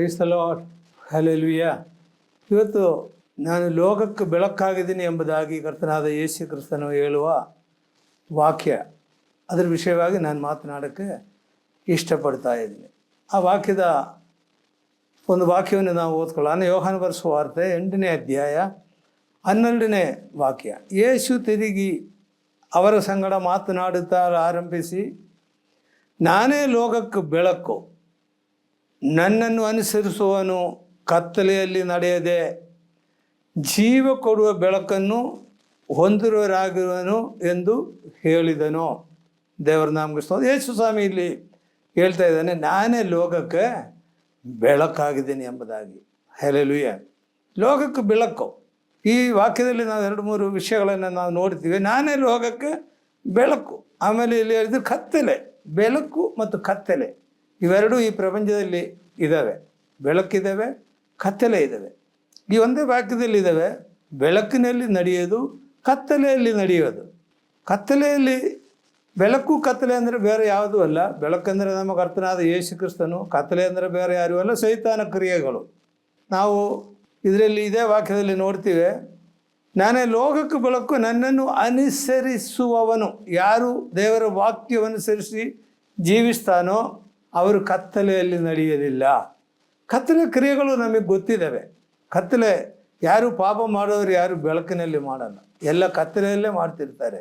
Praise the lord. Hallelujah. ಇವತ್ತು ನಾನು ಲೋಕಕ್ಕೆ ಬೆಳಕಾಗಿದ್ದೀನಿ ಎಂಬುದಾಗಿ ಕರ್ತನಾದ ಯೇಸು ಕ್ರಿಸ್ತನು ಹೇಳುವ ವಾಕ್ಯ, ಅದರ ವಿಷಯವಾಗಿ ನಾನು ಮಾತನಾಡೋಕ್ಕೆ ಇಷ್ಟಪಡ್ತಾ ಇದ್ದೀನಿ. ಆ ವಾಕ್ಯದ ಒಂದು ವಾಕ್ಯವನ್ನು ನಾವು ಓದ್ಕೊಳ್ಳೋಣ. ಯೋಹಾನ ಬರೆಸುವ ವಾರ್ತೆ 8ನೇ ಅಧ್ಯಾಯ 12ನೇ ವಾಕ್ಯ. ಯೇಸು ತಿರುಗಿ ಅವರ ಸಂಗಡ ಮಾತನಾಡುತ್ತಾ ಆರಂಭಿಸಿ, ನಾನೇ ಲೋಕಕ್ಕೆ ಬೆಳಕು, ನನ್ನನ್ನು ಅನುಸರಿಸುವವನು ಕತ್ತಲೆಯಲ್ಲಿ ನಡೆಯದೆ ಜೀವ ಕೊಡುವ ಬೆಳಕನ್ನು ಹೊಂದಿರುವರಾಗಿರುವನು ಎಂದು ಹೇಳಿದನು. ದೇವರ ನಾಮಕ್ಕೆ ಸ್ತೋತ್ರ. ಯೇಸು ಸ್ವಾಮಿ ಇಲ್ಲಿ ಹೇಳ್ತಾ ಇದ್ದಾನೆ, ನಾನೇ ಲೋಕಕ್ಕೆ ಬೆಳಕಾಗಿದ್ದೀನಿ ಎಂಬುದಾಗಿ. ಹಲ್ಲೆಲೂಯಾ. ಲೋಕಕ್ಕೆ ಬೆಳಕು. ಈ ವಾಕ್ಯದಲ್ಲಿ ನಾವು 2-3 ವಿಷಯಗಳನ್ನು ನಾವು ನೋಡ್ತೀವಿ. ನಾನೇ ಲೋಕಕ್ಕೆ ಬೆಳಕು. ಆಮೇಲೆ ಇಲ್ಲಿ ಹೇಳಿದ್ರು ಕತ್ತಲೆ. ಬೆಳಕು ಮತ್ತು ಕತ್ತಲೆ ಇವೆರಡೂ ಈ ಪ್ರಪಂಚದಲ್ಲಿ ಇದ್ದಾವೆ. ಬೆಳಕಿದ್ದಾವೆ, ಕತ್ತಲೆ ಇದ್ದಾವೆ. ಈ ಒಂದೇ ವಾಕ್ಯದಲ್ಲಿ ಇದ್ದಾವೆ. ಬೆಳಕಿನಲ್ಲಿ ನಡೆಯೋದು, ಕತ್ತಲೆಯಲ್ಲಿ ನಡೆಯೋದು. ಕತ್ತಲೆಯಲ್ಲಿ ಬೆಳಕು, ಕತ್ತಲೆ ಅಂದರೆ ಬೇರೆ ಯಾವುದೂ ಅಲ್ಲ. ಬೆಳಕಂದರೆ ನಮ್ಮ ಕರ್ತನಾದ ಯೇಸು ಕ್ರಿಸ್ತನು, ಕತ್ತಲೆ ಅಂದರೆ ಬೇರೆ ಯಾರೂ ಅಲ್ಲ, ಸೈತಾನ ಕ್ರಿಯೆಗಳು. ನಾವು ಇದರಲ್ಲಿ ಇದೇ ವಾಕ್ಯದಲ್ಲಿ ನೋಡ್ತೀವಿ, ನಾನೇ ಲೋಕಕ್ಕೆ ಬೆಳಕು, ನನ್ನನ್ನು ಅನುಸರಿಸುವವನು. ಯಾರು ದೇವರ ವಾಕ್ಯವನುಸರಿಸಿ ಜೀವಿಸ್ತಾನೋ ಅವರು ಕತ್ತಲೆಯಲ್ಲಿ ನಡೆಯೋದಿಲ್ಲ. ಕತ್ತಲೆ ಕ್ರಿಯೆಗಳು ನಮಗೆ ಗೊತ್ತಿದ್ದಾವೆ. ಕತ್ತಲೆ ಯಾರು ಪಾಪ ಮಾಡೋರು ಯಾರು ಬೆಳಕಿನಲ್ಲಿ ಮಾಡಲ್ಲ, ಎಲ್ಲ ಕತ್ತಲೆಯಲ್ಲೇ ಮಾಡ್ತಿರ್ತಾರೆ.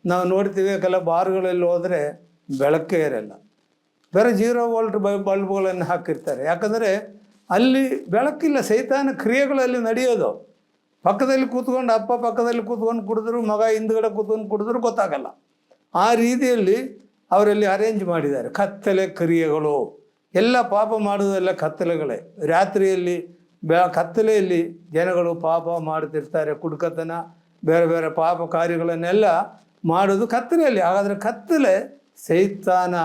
ನಾವು ನೋಡ್ತೀವಿ, ಕೆಲವು ಬಾರ್ಗಳಲ್ಲಿ ಹೋದರೆ ಬೆಳಕೇ ಇರಲ್ಲ, ಬೇರೆ 0 ವೋಲ್ಟ್ ಬಲ್ಬ್ಗಳನ್ನು ಹಾಕಿರ್ತಾರೆ. ಯಾಕಂದರೆ ಅಲ್ಲಿ ಬೆಳಕಿಲ್ಲ, ಸೈತಾನ ಕ್ರಿಯೆಗಳಲ್ಲಿ ನಡೆಯೋದು. ಪಕ್ಕದಲ್ಲಿ ಕೂತ್ಕೊಂಡು ಅಪ್ಪ ಪಕ್ಕದಲ್ಲಿ ಕೂತ್ಕೊಂಡು ಕುಡಿದ್ರು, ಮಗ ಹಿಂದ್ಗಡೆ ಕೂತ್ಕೊಂಡು ಕುಡಿದ್ರು ಗೊತ್ತಾಗಲ್ಲ. ಆ ರೀತಿಯಲ್ಲಿ ಅವರಲ್ಲಿ ಅರೇಂಜ್ ಮಾಡಿದ್ದಾರೆ ಕತ್ತಲೆ ಕ್ರಿಯೆಗಳು. ಎಲ್ಲ ಪಾಪ ಮಾಡೋದೆಲ್ಲ ಕತ್ತಲೆಗಳೇ. ರಾತ್ರಿಯಲ್ಲಿ ಕತ್ತಲೆಯಲ್ಲಿ ಜನಗಳು ಪಾಪ ಮಾಡ್ತಿರ್ತಾರೆ. ಕುಡುಕತನ, ಬೇರೆ ಬೇರೆ ಪಾಪ ಕಾರ್ಯಗಳನ್ನೆಲ್ಲ ಮಾಡೋದು ಕತ್ತಲೆಯಲ್ಲಿ. ಹಾಗಾದರೆ ಕತ್ತಲೆ ಸೈತಾನ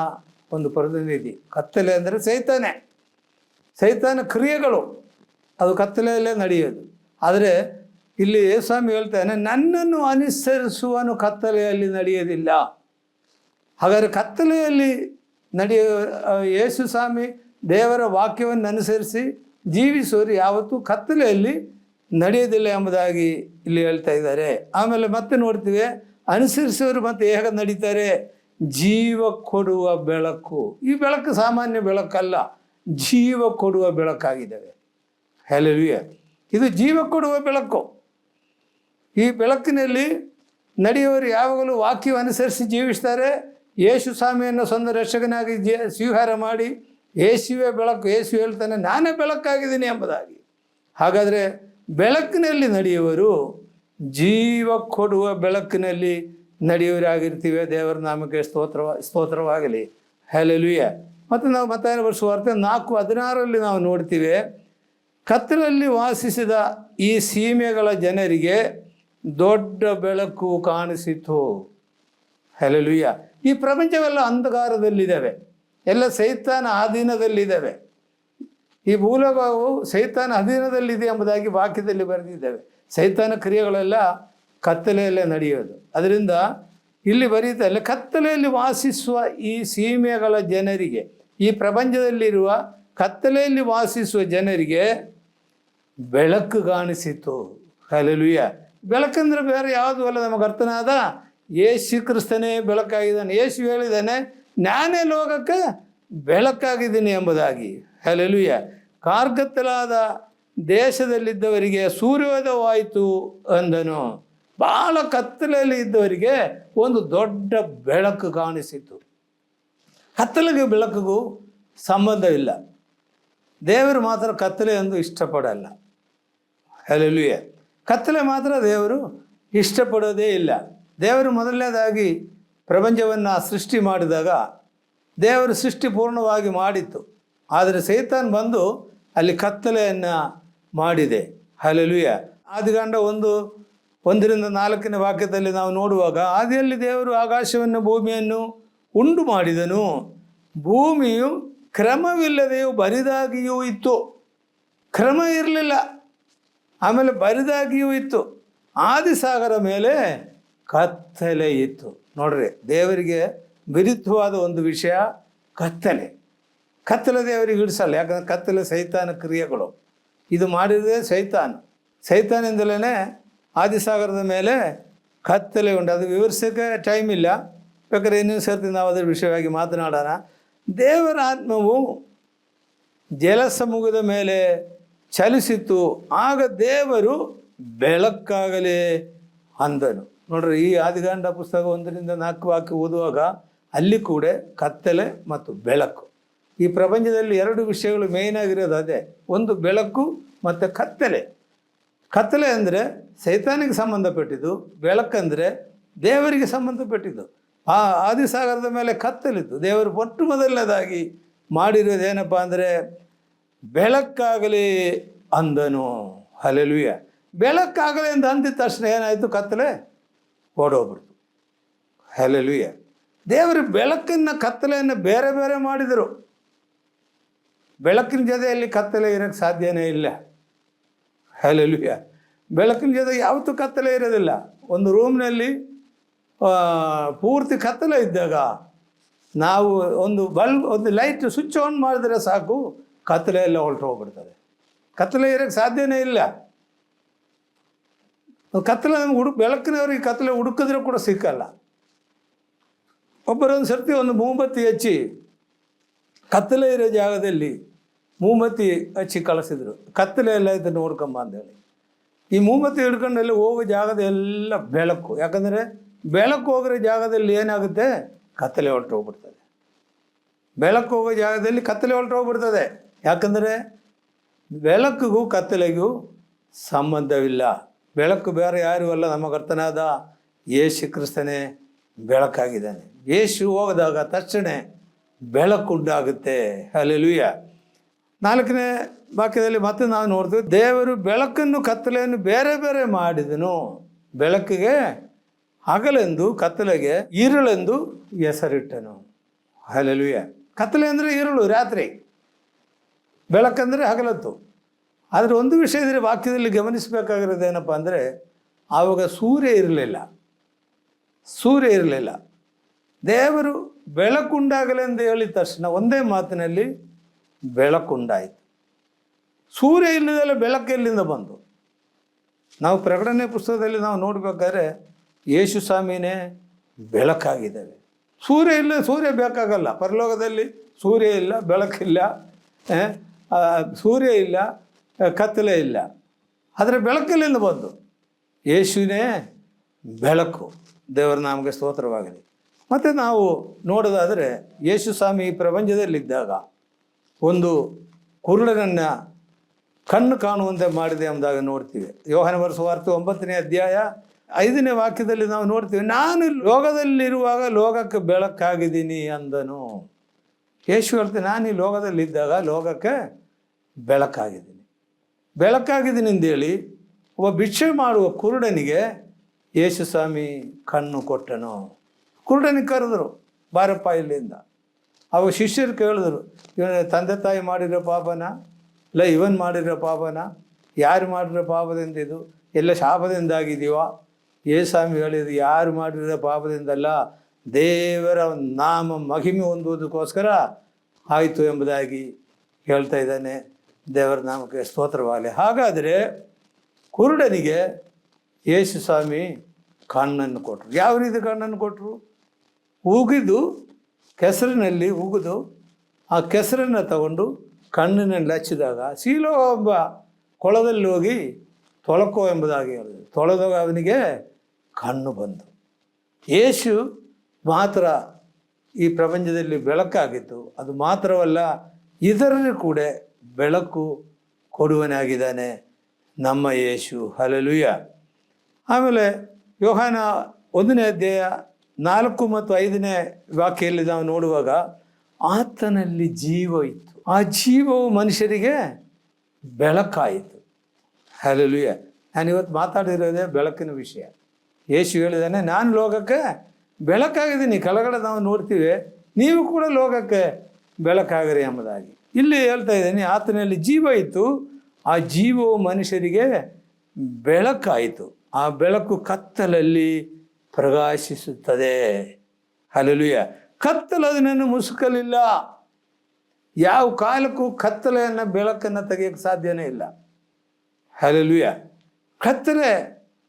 ಒಂದು ಪ್ರತಿನಿಧಿ. ಕತ್ತಲೆ ಅಂದರೆ ಸೈತಾನೆ, ಸೈತಾನ ಕ್ರಿಯೆಗಳು, ಅದು ಕತ್ತಲೆಯಲ್ಲೇ ನಡೆಯೋದು. ಆದರೆ ಇಲ್ಲಿ ಯೇಸುಸ್ವಾಮಿ ಹೇಳ್ತಾನೆ, ನನ್ನನ್ನು ಅನುಸರಿಸುವನು ಕತ್ತಲೆಯಲ್ಲಿ ನಡೆಯೋದಿಲ್ಲ. ಹಾಗಾದರೆ ಕತ್ತಲೆಯಲ್ಲಿ ಯೇಸು ಸ್ವಾಮಿ ದೇವರ ವಾಕ್ಯವನ್ನು ಅನುಸರಿಸಿ ಜೀವಿಸೋರು ಯಾವತ್ತೂ ಕತ್ತಲೆಯಲ್ಲಿ ನಡೆಯೋದಿಲ್ಲ ಎಂಬುದಾಗಿ ಇಲ್ಲಿ ಹೇಳ್ತಾ ಇದ್ದಾರೆ. ಆಮೇಲೆ ಮತ್ತೆ ನೋಡ್ತೀವಿ, ಅನುಸರಿಸೋರು ಮತ್ತೆ ಹೇಗೆ ನಡೀತಾರೆ? ಜೀವ ಕೊಡುವ ಬೆಳಕು. ಈ ಬೆಳಕು ಸಾಮಾನ್ಯ ಬೆಳಕಲ್ಲ, ಜೀವ ಕೊಡುವ ಬೆಳಕಾಗಿದ್ದಾವೆ. ಹಲ್ಲೆಲೂಯಾ. ಇದು ಜೀವ ಕೊಡುವ ಬೆಳಕು. ಈ ಬೆಳಕಿನಲ್ಲಿ ನಡೆಯುವವರು ಯಾವಾಗಲೂ ವಾಕ್ಯ ಅನುಸರಿಸಿ ಜೀವಿಸ್ತಾರೆ. ಯೇಸು ಸ್ವಾಮಿಯನ್ನು ಸ್ವಂತ ರಕ್ಷಕನಾಗಿ ಸ್ವೀಕಾರ ಮಾಡಿ, ಯೇಸುವೇ ಬೆಳಕು, ಯೇಸು ಹೇಳ್ತಾನೆ ನಾನೇ ಬೆಳಕಾಗಿದ್ದೀನಿ ಎಂಬುದಾಗಿ. ಹಾಗಾದರೆ ಬೆಳಕಿನಲ್ಲಿ ನಡೆಯುವರು ಜೀವ ಕೊಡುವ ಬೆಳಕಿನಲ್ಲಿ ನಡೆಯುವರಾಗಿರ್ತೀವಿ. ದೇವರ ನಾಮಕ್ಕೆ ಸ್ತೋತ್ರವಾಗಲಿ. ಹಲ್ಲೆಲೂಯಾ. ಮತ್ತು ನಾವು ಮತ್ತಾಯನ ಬರೆಸುವ ವಾರ್ತೆ 4:16 ನಾವು ನೋಡ್ತೀವಿ, ಕತ್ತಲಲ್ಲಿ ವಾಸಿಸಿದ ಈ ಸೀಮೆಗಳ ಜನರಿಗೆ ದೊಡ್ಡ ಬೆಳಕು ಕಾಣಿಸಿತು. ಹಲ್ಲೆಲೂಯಾ. ಈ ಪ್ರಪಂಚವೆಲ್ಲ ಅಂಧಕಾರದಲ್ಲಿದ್ದಾವೆ, ಎಲ್ಲ ಸೈತಾನ ಅಧೀನದಲ್ಲಿದ್ದಾವೆ. ಈ ಭೂಲೋಕವು ಸೈತಾನ ಅಧೀನದಲ್ಲಿದೆ ಎಂಬುದಾಗಿ ವಾಕ್ಯದಲ್ಲಿ ಬರೆದಿದ್ದಾವೆ. ಸೈತಾನ ಕ್ರಿಯೆಗಳೆಲ್ಲ ಕತ್ತಲೆಯಲ್ಲೇ ನಡೆಯೋದು. ಅದರಿಂದ ಇಲ್ಲಿ ಬರೀತಲ್ಲ, ಕತ್ತಲೆಯಲ್ಲಿ ವಾಸಿಸುವ ಈ ಸೀಮೆಗಳ ಜನರಿಗೆ, ಈ ಪ್ರಪಂಚದಲ್ಲಿರುವ ಕತ್ತಲೆಯಲ್ಲಿ ವಾಸಿಸುವ ಜನರಿಗೆ ಬೆಳಕು ಕಾಣಿಸಿತು. ಹಲ್ಲೆಲೂಯಾ. ಬೆಳಕಂದ್ರೆ ಬೇರೆ ಯಾವುದು ಅಲ್ಲ, ನಮಗೆ ಅರ್ಥನಾದ ಯೇಸು ಕ್ರಿಸ್ತನೇ ಬೆಳಕಾಗಿದ್ದಾನೆ. ಯೇಸು ಹೇಳಿದ್ದಾನೆ, ನಾನೇ ಲೋಕಕ್ಕೆ ಬೆಳಕಾಗಿದ್ದೀನಿ ಎಂಬುದಾಗಿ. ಹಲ್ಲೆಲೂಯಾ. ಕಾರ್ಗತ್ತಲಾದ ದೇಶದಲ್ಲಿದ್ದವರಿಗೆ ಸೂರ್ಯೋದಯವಾಯಿತು ಅಂದನು. ಭಾಳ ಕತ್ತಲೆಯಲ್ಲಿ ಇದ್ದವರಿಗೆ ಒಂದು ದೊಡ್ಡ ಬೆಳಕು ಕಾಣಿಸಿತು. ಕತ್ತಲೆಗೆ ಬೆಳಕಿಗೂ ಸಂಬಂಧವಿಲ್ಲ. ದೇವರು ಮಾತ್ರ ಕತ್ತಲೆ ಎಂದು ಇಷ್ಟಪಡಲ್ಲ. ಹಲ್ಲೆಲೂಯಾ. ಕತ್ತಲೆ ಮಾತ್ರ ದೇವರು ಇಷ್ಟಪಡೋದೇ ಇಲ್ಲ. ದೇವರು ಮೊದಲನೇದಾಗಿ ಪ್ರಪಂಚವನ್ನು ಸೃಷ್ಟಿ ಮಾಡಿದಾಗ ದೇವರು ಸೃಷ್ಟಿ ಪೂರ್ಣವಾಗಿ ಮಾಡಿತ್ತು. ಆದರೆ ಸೈತಾನ್ ಬಂದು ಅಲ್ಲಿ ಕತ್ತಲೆಯನ್ನು ಮಾಡಿದೆ. ಹಲ್ಲೆಲೂಯಾ. ಆದಿಕಾಂಡ 1:1-4 ವಾಕ್ಯದಲ್ಲಿ ನಾವು ನೋಡುವಾಗ, ಆದಿಯಲ್ಲಿ ದೇವರು ಆಕಾಶವನ್ನು ಭೂಮಿಯನ್ನು ಉಂಟು ಮಾಡಿದನು. ಭೂಮಿಯು ಕ್ರಮವಿಲ್ಲದೆಯೂ ಬರಿದಾಗಿಯೂ ಇತ್ತು. ಕ್ರಮ ಇರಲಿಲ್ಲ, ಆಮೇಲೆ ಬರಿದಾಗಿಯೂ ಇತ್ತು. ಆದಿಸಾಗರ ಮೇಲೆ ಕತ್ತಲೆ ಇತ್ತು. ನೋಡ್ರಿ, ದೇವರಿಗೆ ವಿರುದ್ಧವಾದ ಒಂದು ವಿಷಯ ಕತ್ತಲೆ. ಕತ್ತಲೆ ದೇವರಿಗೆ ಹಿಡಿಸಲ್ಲ, ಯಾಕಂದರೆ ಕತ್ತಲೆ ಸೈತಾನ ಕ್ರಿಯೆಗಳು. ಇದು ಮಾಡಿದರೆ ಸೈತಾನಿಂದಲೇ ಆದಿಸಾಗರದ ಮೇಲೆ ಕತ್ತಲೆ ಉಂಟು. ಅದು ವಿವರಿಸೋಕ್ಕೆ ಟೈಮ್ ಇಲ್ಲ, ಬೇಕಾದ್ರೆ ಇನ್ನೊಂದು ಸರ್ತಿ ನಾವು ಅದರ ವಿಷಯವಾಗಿ ಮಾತನಾಡೋಣ. ದೇವರ ಆತ್ಮವು ಜಲಸಮೂಹದ ಮೇಲೆ ಚಲಿಸಿತು, ಆಗ ದೇವರು ಬೆಳಕಾಗಲಿ ಅಂದನು. ನೋಡ್ರಿ, ಈ ಆದಿಕಾಂಡ ಪುಸ್ತಕ 1-4 ವಾಕ್ಯ ಓದುವಾಗ ಅಲ್ಲಿ ಕೂಡ ಕತ್ತಲೆ ಮತ್ತು ಬೆಳಕು. ಈ ಪ್ರಪಂಚದಲ್ಲಿ 2 ವಿಷಯಗಳು ಮೇಯ್ನ್ ಆಗಿರೋದು ಅದೇ, ಒಂದು ಬೆಳಕು ಮತ್ತು ಕತ್ತಲೆ. ಕತ್ತಲೆ ಅಂದರೆ ಸೈತಾನಿಗೆ ಸಂಬಂಧಪಟ್ಟಿದ್ದು, ಬೆಳಕಂದರೆ ದೇವರಿಗೆ ಸಂಬಂಧಪಟ್ಟಿದ್ದು. ಆ ಆದಿಸಾಗರದ ಮೇಲೆ ಕತ್ತಲಿತ್ತು. ದೇವರು ಮೊಟ್ಟ ಮೊದಲನೇದಾಗಿ ಮಾಡಿರೋದೇನಪ್ಪ ಅಂದರೆ ಬೆಳಕಾಗಲಿ ಅಂದನು. ಹಲ್ಲೆಲೂಯಾ. ಬೆಳಕಾಗಲಿ ಅಂತ ಅಂದಿದ ತಕ್ಷಣ ಏನಾಯಿತು? ಕತ್ತಲೆ ಓಡೋಗ್ಬಿಡ್ತು. ಹಲ್ಲೆಲೂಯಾ. ದೇವರು ಬೆಳಕನ್ನು ಕತ್ತಲೆಯನ್ನು ಬೇರೆ ಬೇರೆ ಮಾಡಿದರು. ಬೆಳಕಿನ ಜೊತೆಯಲ್ಲಿ ಕತ್ತಲೆ ಇರೋಕ್ಕೆ ಸಾಧ್ಯನೇ ಇಲ್ಲ. ಹಲ್ಲೆಲೂಯಾ. ಬೆಳಕಿನ ಜೊತೆ ಯಾವತ್ತೂ ಕತ್ತಲೆ ಇರೋದಿಲ್ಲ. ಒಂದು ರೂಮ್ನಲ್ಲಿ ಪೂರ್ತಿ ಕತ್ತಲೆ ಇದ್ದಾಗ ನಾವು ಒಂದು ಲೈಟ್ ಸ್ವಿಚ್ ಆನ್ ಮಾಡಿದ್ರೆ ಸಾಕು, ಕತ್ತಲೆ ಎಲ್ಲ ಹೊರಟು ಹೋಗ್ಬಿಡ್ತದೆ. ಕತ್ತಲೆ ಇರೋಕ್ಕೆ ಸಾಧ್ಯನೇ ಇಲ್ಲ. ಕತ್ತಲೆ ನಮ್ಗೆ ಬೆಳಕಿನವ್ರಿಗೆ ಕತ್ತಲೆ ಹುಡುಕಿದ್ರೆ ಕೂಡ ಸಿಕ್ಕಲ್ಲ. ಒಬ್ಬರೊಂದು ಸರ್ತಿ ಒಂದು ಮೂಂಬತ್ತಿ ಹಚ್ಚಿ ಕತ್ತಲೆ ಇರೋ ಜಾಗದಲ್ಲಿ ಮೂಂಬತ್ತಿ ಹಚ್ಚಿ ಕಳಿಸಿದ್ರು. ಕತ್ತಲೆ ಎಲ್ಲ ಇದನ್ನು ನೋಡ್ಕೊಂಬ ಅಂತೇಳಿ. ಈ ಮೂಂಬತ್ತಿ ಹಿಡ್ಕೊಂಡಲ್ಲಿ ಹೋಗೋ ಜಾಗದ ಎಲ್ಲ ಬೆಳಕು. ಯಾಕಂದರೆ ಬೆಳಕು ಹೋಗಿರೋ ಜಾಗದಲ್ಲಿ ಏನಾಗುತ್ತೆ? ಕತ್ತಲೆ ಹೊರಟು ಹೋಗ್ಬಿಡ್ತದೆ. ಬೆಳಕು ಹೋಗೋ ಜಾಗದಲ್ಲಿ ಕತ್ತಲೆ ಹೊರಟು ಹೋಗ್ಬಿಡ್ತದೆ. ಯಾಕಂದರೆ ಬೆಳಕಿಗೂ ಕತ್ತಲೆಗೂ ಸಂಬಂಧವಿಲ್ಲ. ಬೆಳಕು ಬೇರೆ ಯಾರೂ ಅಲ್ಲ, ನಮ್ಮ ಕರ್ತನಾದ ಯೇಸು ಕ್ರಿಸ್ತನೇ ಬೆಳಕಾಗಿದ್ದಾನೆ. ಯೇಸು ಹೋಗದಾಗ ತಕ್ಷಣ ಬೆಳಕುಂಟಾಗುತ್ತೆ. ಹಲ್ಲೆಲೂಯಾ. 4ನೇ ವಾಕ್ಯದಲ್ಲಿ ಮತ್ತೆ ನಾವು ನೋಡ್ತೀವಿ, ದೇವರು ಬೆಳಕನ್ನು ಕತ್ತಲೆಯನ್ನು ಬೇರೆ ಬೇರೆ ಮಾಡಿದನು. ಬೆಳಕಿಗೆ ಹಗಲೆಂದು, ಕತ್ತಲೆಗೆ ഇരുಳೆಂದು ಹೆಸರಿಟ್ಟನು. ಹಲ್ಲೆಲೂಯಾ. ಕತ್ತಲೆ ಅಂದರೆ ഇരുಳು, ರಾತ್ರಿ. ಬೆಳಕಂದರೆ ಹಗಲತ್ತು. ಆದರೆ ಒಂದು ವಿಷಯ ಇದ್ರೆ ವಾಕ್ಯದಲ್ಲಿ ಗಮನಿಸಬೇಕಾಗಿರೋದೇನಪ್ಪ ಅಂದರೆ, ಆವಾಗ ಸೂರ್ಯ ಇರಲಿಲ್ಲ. ದೇವರು ಬೆಳಕುಂಡಾಗಲೆಂದು ಹೇಳಿದ ತಕ್ಷಣ ಒಂದೇ ಮಾತಿನಲ್ಲಿ ಬೆಳಕುಂಡಾಯಿತು. ಸೂರ್ಯ ಇಲ್ಲದಲ್ಲ ಬೆಳಕು ಎಲ್ಲಿಂದ ಬಂದು? ನಾವು ಪ್ರಕಟಣೆ ಪುಸ್ತಕದಲ್ಲಿ ನಾವು ನೋಡಬೇಕಾದ್ರೆ ಯೇಸು ಸ್ವಾಮಿನೇ ಬೆಳಕಾಗಿದ್ದಾವೆ. ಸೂರ್ಯ ಬೇಕಾಗಲ್ಲ. ಪರಲೋಕದಲ್ಲಿ ಸೂರ್ಯ ಇಲ್ಲ, ಬೆಳಕಿಲ್ಲ, ಸೂರ್ಯ ಇಲ್ಲ, ಕತ್ತಲೆ ಇಲ್ಲ. ಆದರೆ ಬೆಳಕಲ್ಲಿಂದ ಬಂದು ಯೇಸುವಿನೇ ಬೆಳಕು. ದೇವರ ನಾಮಕ್ಕೆ ಸ್ತೋತ್ರವಾಗಲಿ. ಮತ್ತು ನಾವು ನೋಡೋದಾದರೆ ಯೇಸು ಸ್ವಾಮಿ ಈ ಪ್ರಪಂಚದಲ್ಲಿದ್ದಾಗ ಒಂದು ಕುರುಡನನ್ನು ಕಣ್ಣು ಕಾಣುವಂತೆ ಮಾಡಿದೆ ಎಂಬುದಾಗಿ ನೋಡ್ತೀವಿ. ಯೋಹಾನ ಬರೆದ ಸುವಾರ್ತೆ 9ನೇ ಅಧ್ಯಾಯ 5ನೇ ವಾಕ್ಯದಲ್ಲಿ ನಾವು ನೋಡ್ತೀವಿ, ನಾನು ಲೋಕದಲ್ಲಿರುವಾಗ ಲೋಕಕ್ಕೆ ಬೆಳಕಾಗಿದ್ದೀನಿ ಅಂದನು. ಯೇಸು ಹೇಳ್ತೀನಿ, ನಾನು ಈ ಲೋಕದಲ್ಲಿದ್ದಾಗ ಲೋಕಕ್ಕೆ ಬೆಳಕಾಗಿದ್ದೀನಿ ಅಂತೇಳಿ ಒಬ್ಬ ಭಿಕ್ಷೆ ಮಾಡುವ ಕುರುಡನಿಗೆ ಯೇಸು ಸ್ವಾಮಿ ಕಣ್ಣು ಕೊಟ್ಟನು. ಕುರುಡನಿಗೆ ಕರೆದರು, ಬಾರಪ್ಪ ಇಲ್ಲಿಂದ. ಅವಾಗ ಶಿಷ್ಯರು ಕೇಳಿದ್ರು, ಇವನ ತಂದೆ ತಾಯಿ ಮಾಡಿರೋ ಪಾಪನ, ಇಲ್ಲ ಇವನ್ ಮಾಡಿರೋ ಪಾಪನ, ಯಾರು ಮಾಡಿರೋ ಪಾಪದಿಂದ ಇದು ಎಲ್ಲ ಶಾಪದಿಂದಾಗಿದೀವ? ಯೇಸು ಸ್ವಾಮಿ ಹೇಳಿದ್ರು, ಯಾರು ಮಾಡಿರೋ ಪಾಪದಿಂದಲ್ಲ, ದೇವರ ನಾಮ ಮಹಿಮೆ ಹೊಂದುವುದಕ್ಕೋಸ್ಕರ ಆಯಿತು ಎಂಬುದಾಗಿ ಹೇಳ್ತಾ ಇದ್ದಾನೆ. ದೇವರ ನಾಮಕ್ಕೆ ಸ್ತೋತ್ರವಾಗಲಿ. ಹಾಗಾದರೆ ಕುರುಡನಿಗೆ ಯೇಸು ಸ್ವಾಮಿ ಕಣ್ಣನ್ನು ಕೊಟ್ಟರು. ಯಾವ ರೀತಿ ಕಣ್ಣನ್ನು ಕೊಟ್ಟರು? ಕೆಸರಿನಲ್ಲಿ ಉಗಿದು ಆ ಕೆಸರನ್ನು ತಗೊಂಡು ಕಣ್ಣಿನಲ್ಲಿ ಹಚ್ಚಿದಾಗ ಸೀಲೋ ಒಬ್ಬ ಕೊಳದಲ್ಲಿ ಹೋಗಿ ತೊಳಕೋ ಎಂಬುದಾಗಿ ಹೇಳಿದ್ರು. ತೊಳೆದಾಗ ಅವನಿಗೆ ಕಣ್ಣು ಬಂತು. ಯೇಸು ಮಾತ್ರ ಈ ಪ್ರಪಂಚದಲ್ಲಿ ಬೆಳಕಾಗಿತ್ತು. ಅದು ಮಾತ್ರವಲ್ಲ, ಇದರಲ್ಲಿ ಕೂಡ ಬೆಳಕು ಕೊಡುವನಾಗಿದ್ದಾನೆ ನಮ್ಮ ಯೇಸು. ಹಲ್ಲೆಲೂಯಾ. ಆಮೇಲೆ ಯೋಹಾನ 1ನೇ ಅಧ್ಯಾಯ 4 ಮತ್ತು 5ನೇ ವಾಕ್ಯದಲ್ಲಿ ನಾವು ನೋಡುವಾಗ, ಆತನಲ್ಲಿ ಜೀವ ಇತ್ತು, ಆ ಜೀವವು ಮನುಷ್ಯರಿಗೆ ಬೆಳಕಾಯಿತು. ಹಲ್ಲೆಲೂಯಾ. ನಾನಿವತ್ತು ಮಾತಾಡಿರೋದೇ ಬೆಳಕಿನ ವಿಷಯ. ಯೇಸು ಹೇಳಿದ್ದಾನೆ, ನಾನು ಲೋಕಕ್ಕೆ ಬೆಳಕಾಗಿದ್ದೀನಿ. ಕೆಳಗಡೆ ನಾವು ನೋಡ್ತೀವಿ, ನೀವು ಕೂಡ ಲೋಕಕ್ಕೆ ಬೆಳಕಾಗಿರಿ ಎಂಬುದಾಗಿ. ಇಲ್ಲಿ ಹೇಳ್ತಾ ಇದ್ದೀನಿ, ಆತನಲ್ಲಿ ಜೀವ ಇತ್ತು, ಆ ಜೀವವು ಮನುಷ್ಯರಿಗೆ ಬೆಳಕಾಯಿತು. ಆ ಬೆಳಕು ಕತ್ತಲಲ್ಲಿ ಪ್ರಕಾಶಿಸುತ್ತದೆ. ಹಲ್ಲೆಲೂಯಾ. ಕತ್ತಲು ಅದನ್ನು ಮುಸುಕಲಿಲ್ಲ. ಯಾವ ಕಾಲಕ್ಕೂ ಕತ್ತಲೆಯನ್ನು ಬೆಳಕನ್ನು ತೆಗಿಯೋಕ್ಕೆ ಸಾಧ್ಯನೇ ಇಲ್ಲ. ಹಲ್ಲೆಲೂಯಾ. ಕತ್ತಲೆ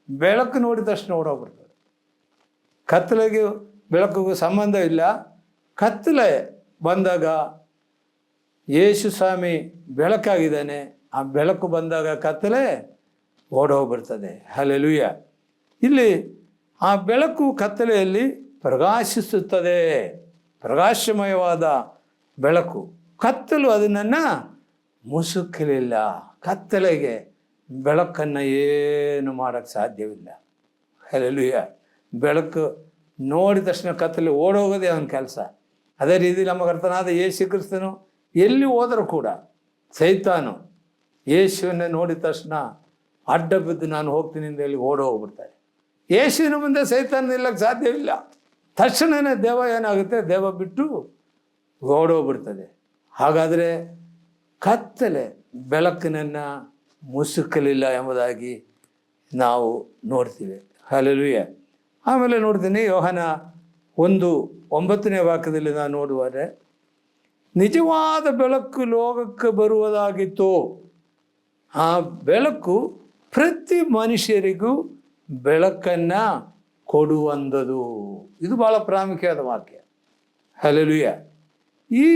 ಬೆಳಕು ನೋಡಿದ ತಕ್ಷಣ ಓಡೋಗ್ಬಿಡ್ತದೆ. ಕತ್ತಲೆಗೂ ಬೆಳಕಿಗೂ ಸಂಬಂಧ ಇಲ್ಲ. ಕತ್ತಲೆ ಬಂದಾಗ ಯೇಸು ಸ್ವಾಮಿ ಬೆಳಕಾಗಿದ್ದಾನೆ. ಆ ಬೆಳಕು ಬಂದಾಗ ಕತ್ತಲೆ ಓಡೋಗ್ಬಿಡ್ತದೆ. ಹಲ್ಲೆಲೂಯಾ. ಇಲ್ಲಿ ಆ ಬೆಳಕು ಕತ್ತಲೆಯಲ್ಲಿ ಪ್ರಕಾಶಿಸುತ್ತದೆ. ಪ್ರಕಾಶಮಯವಾದ ಬೆಳಕು. ಕತ್ತಲು ಅದನ್ನು ಮುಸುಕಲಿಲ್ಲ. ಕತ್ತಲೆಗೆ ಬೆಳಕನ್ನು ಏನು ಮಾಡೋಕ್ಕೆ ಸಾಧ್ಯವಿಲ್ಲ. ಹಲ್ಲೆಲೂಯಾ. ಬೆಳಕು ನೋಡಿದ ತಕ್ಷಣ ಕತ್ತಲೆ ಓಡೋಗೋದೇ ಅವನ ಕೆಲಸ. ಅದೇ ರೀತಿ ನಮ್ಮ ಕರ್ತನಾದ ಯೇಸು ಕ್ರಿಸ್ತನು ಎಲ್ಲಿ ಹೋದರೂ ಕೂಡ ಸೈತಾನು ಯೇಸುವನ್ನೇ ನೋಡಿದ ತಕ್ಷಣ ಅಡ್ಡ ಬಿದ್ದು ನಾನು ಹೋಗ್ತೀನಿ ಅಂತ ಹೇಳಿ ಓಡೋಗ್ಬಿಡ್ತಾರೆ. ಯೇಸುವಿನ ಮುಂದೆ ಸೈತಾನ ನಿಲ್ಲಕ್ಕೆ ಸಾಧ್ಯವಿಲ್ಲ. ತಕ್ಷಣವೇ ದೇವ ಏನಾಗುತ್ತೆ, ದೇವ ಬಿಟ್ಟು ಓಡೋಗ್ಬಿಡ್ತದೆ. ಹಾಗಾದರೆ ಕತ್ತಲೆ ಬೆಳಕನ್ನು ಮುಸುಕಲಿಲ್ಲ ಎಂಬುದಾಗಿ ನಾವು ನೋಡ್ತೀವಿ. ಹಲ್ಲೆಲೂಯಾ. ಆಮೇಲೆ ನೋಡ್ತೀನಿ ಯೋಹಾನ 1:9 ವಾಕ್ಯದಲ್ಲಿ ನಾನು ನೋಡುವಾರೆ, ನಿಜವಾದ ಬೆಳಕು ಲೋಕಕ್ಕೆ ಬರುವುದಾಗಿತ್ತು. ಆ ಬೆಳಕು ಪ್ರತಿ ಮನುಷ್ಯರಿಗೂ ಬೆಳಕನ್ನು ಕೊಡುವಂಥದ್ದು. ಇದು ಭಾಳ ಪ್ರಾಮುಖ್ಯವಾದ ವಾಕ್ಯ. ಹಲ್ಲೆಲೂಯಾ. ಈ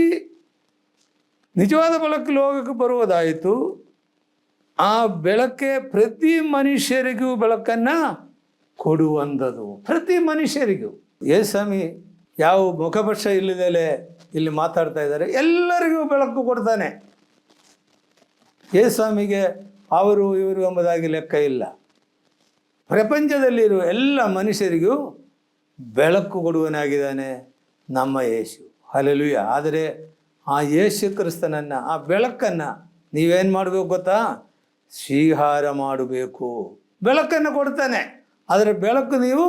ನಿಜವಾದ ಬೆಳಕು ಲೋಕಕ್ಕೆ ಬರುವುದಾಯಿತು. ಆ ಬೆಳಕೆ ಪ್ರತಿ ಮನುಷ್ಯರಿಗೂ ಬೆಳಕನ್ನು ಕೊಡುವಂಥದ್ದು. ಪ್ರತಿ ಮನುಷ್ಯರಿಗೂ. ಯೇಸುಸ್ವಾಮಿ ಯಾವ ಮುಖಪಕ್ಷ ಇಲ್ಲದಲೇ ಇಲ್ಲಿ ಮಾತಾಡ್ತಾ ಇದ್ದಾರೆ. ಎಲ್ಲರಿಗೂ ಬೆಳಕು ಕೊಡ್ತಾನೆ. ಯೇಸುಸ್ವಾಮಿಗೆ ಅವರು ಇವರು ಎಂಬುದಾಗಿ ಲೆಕ್ಕ ಇಲ್ಲ. ಪ್ರಪಂಚದಲ್ಲಿರುವ ಎಲ್ಲ ಮನುಷ್ಯರಿಗೂ ಬೆಳಕು ಕೊಡುವನಾಗಿದ್ದಾನೆ ನಮ್ಮ ಯೇಸು. ಹಲ್ಲೆಲೂಯಾ. ಆದರೆ ಆ ಯೇಸು ಕ್ರಿಸ್ತನನ್ನು, ಆ ಬೆಳಕನ್ನು ನೀವೇನು ಮಾಡಬೇಕು ಗೊತ್ತಾ? ಸ್ವೀಕಾರ ಮಾಡಬೇಕು. ಬೆಳಕನ್ನು ಕೊಡ್ತಾನೆ, ಆದರೆ ಬೆಳಕು ನೀವು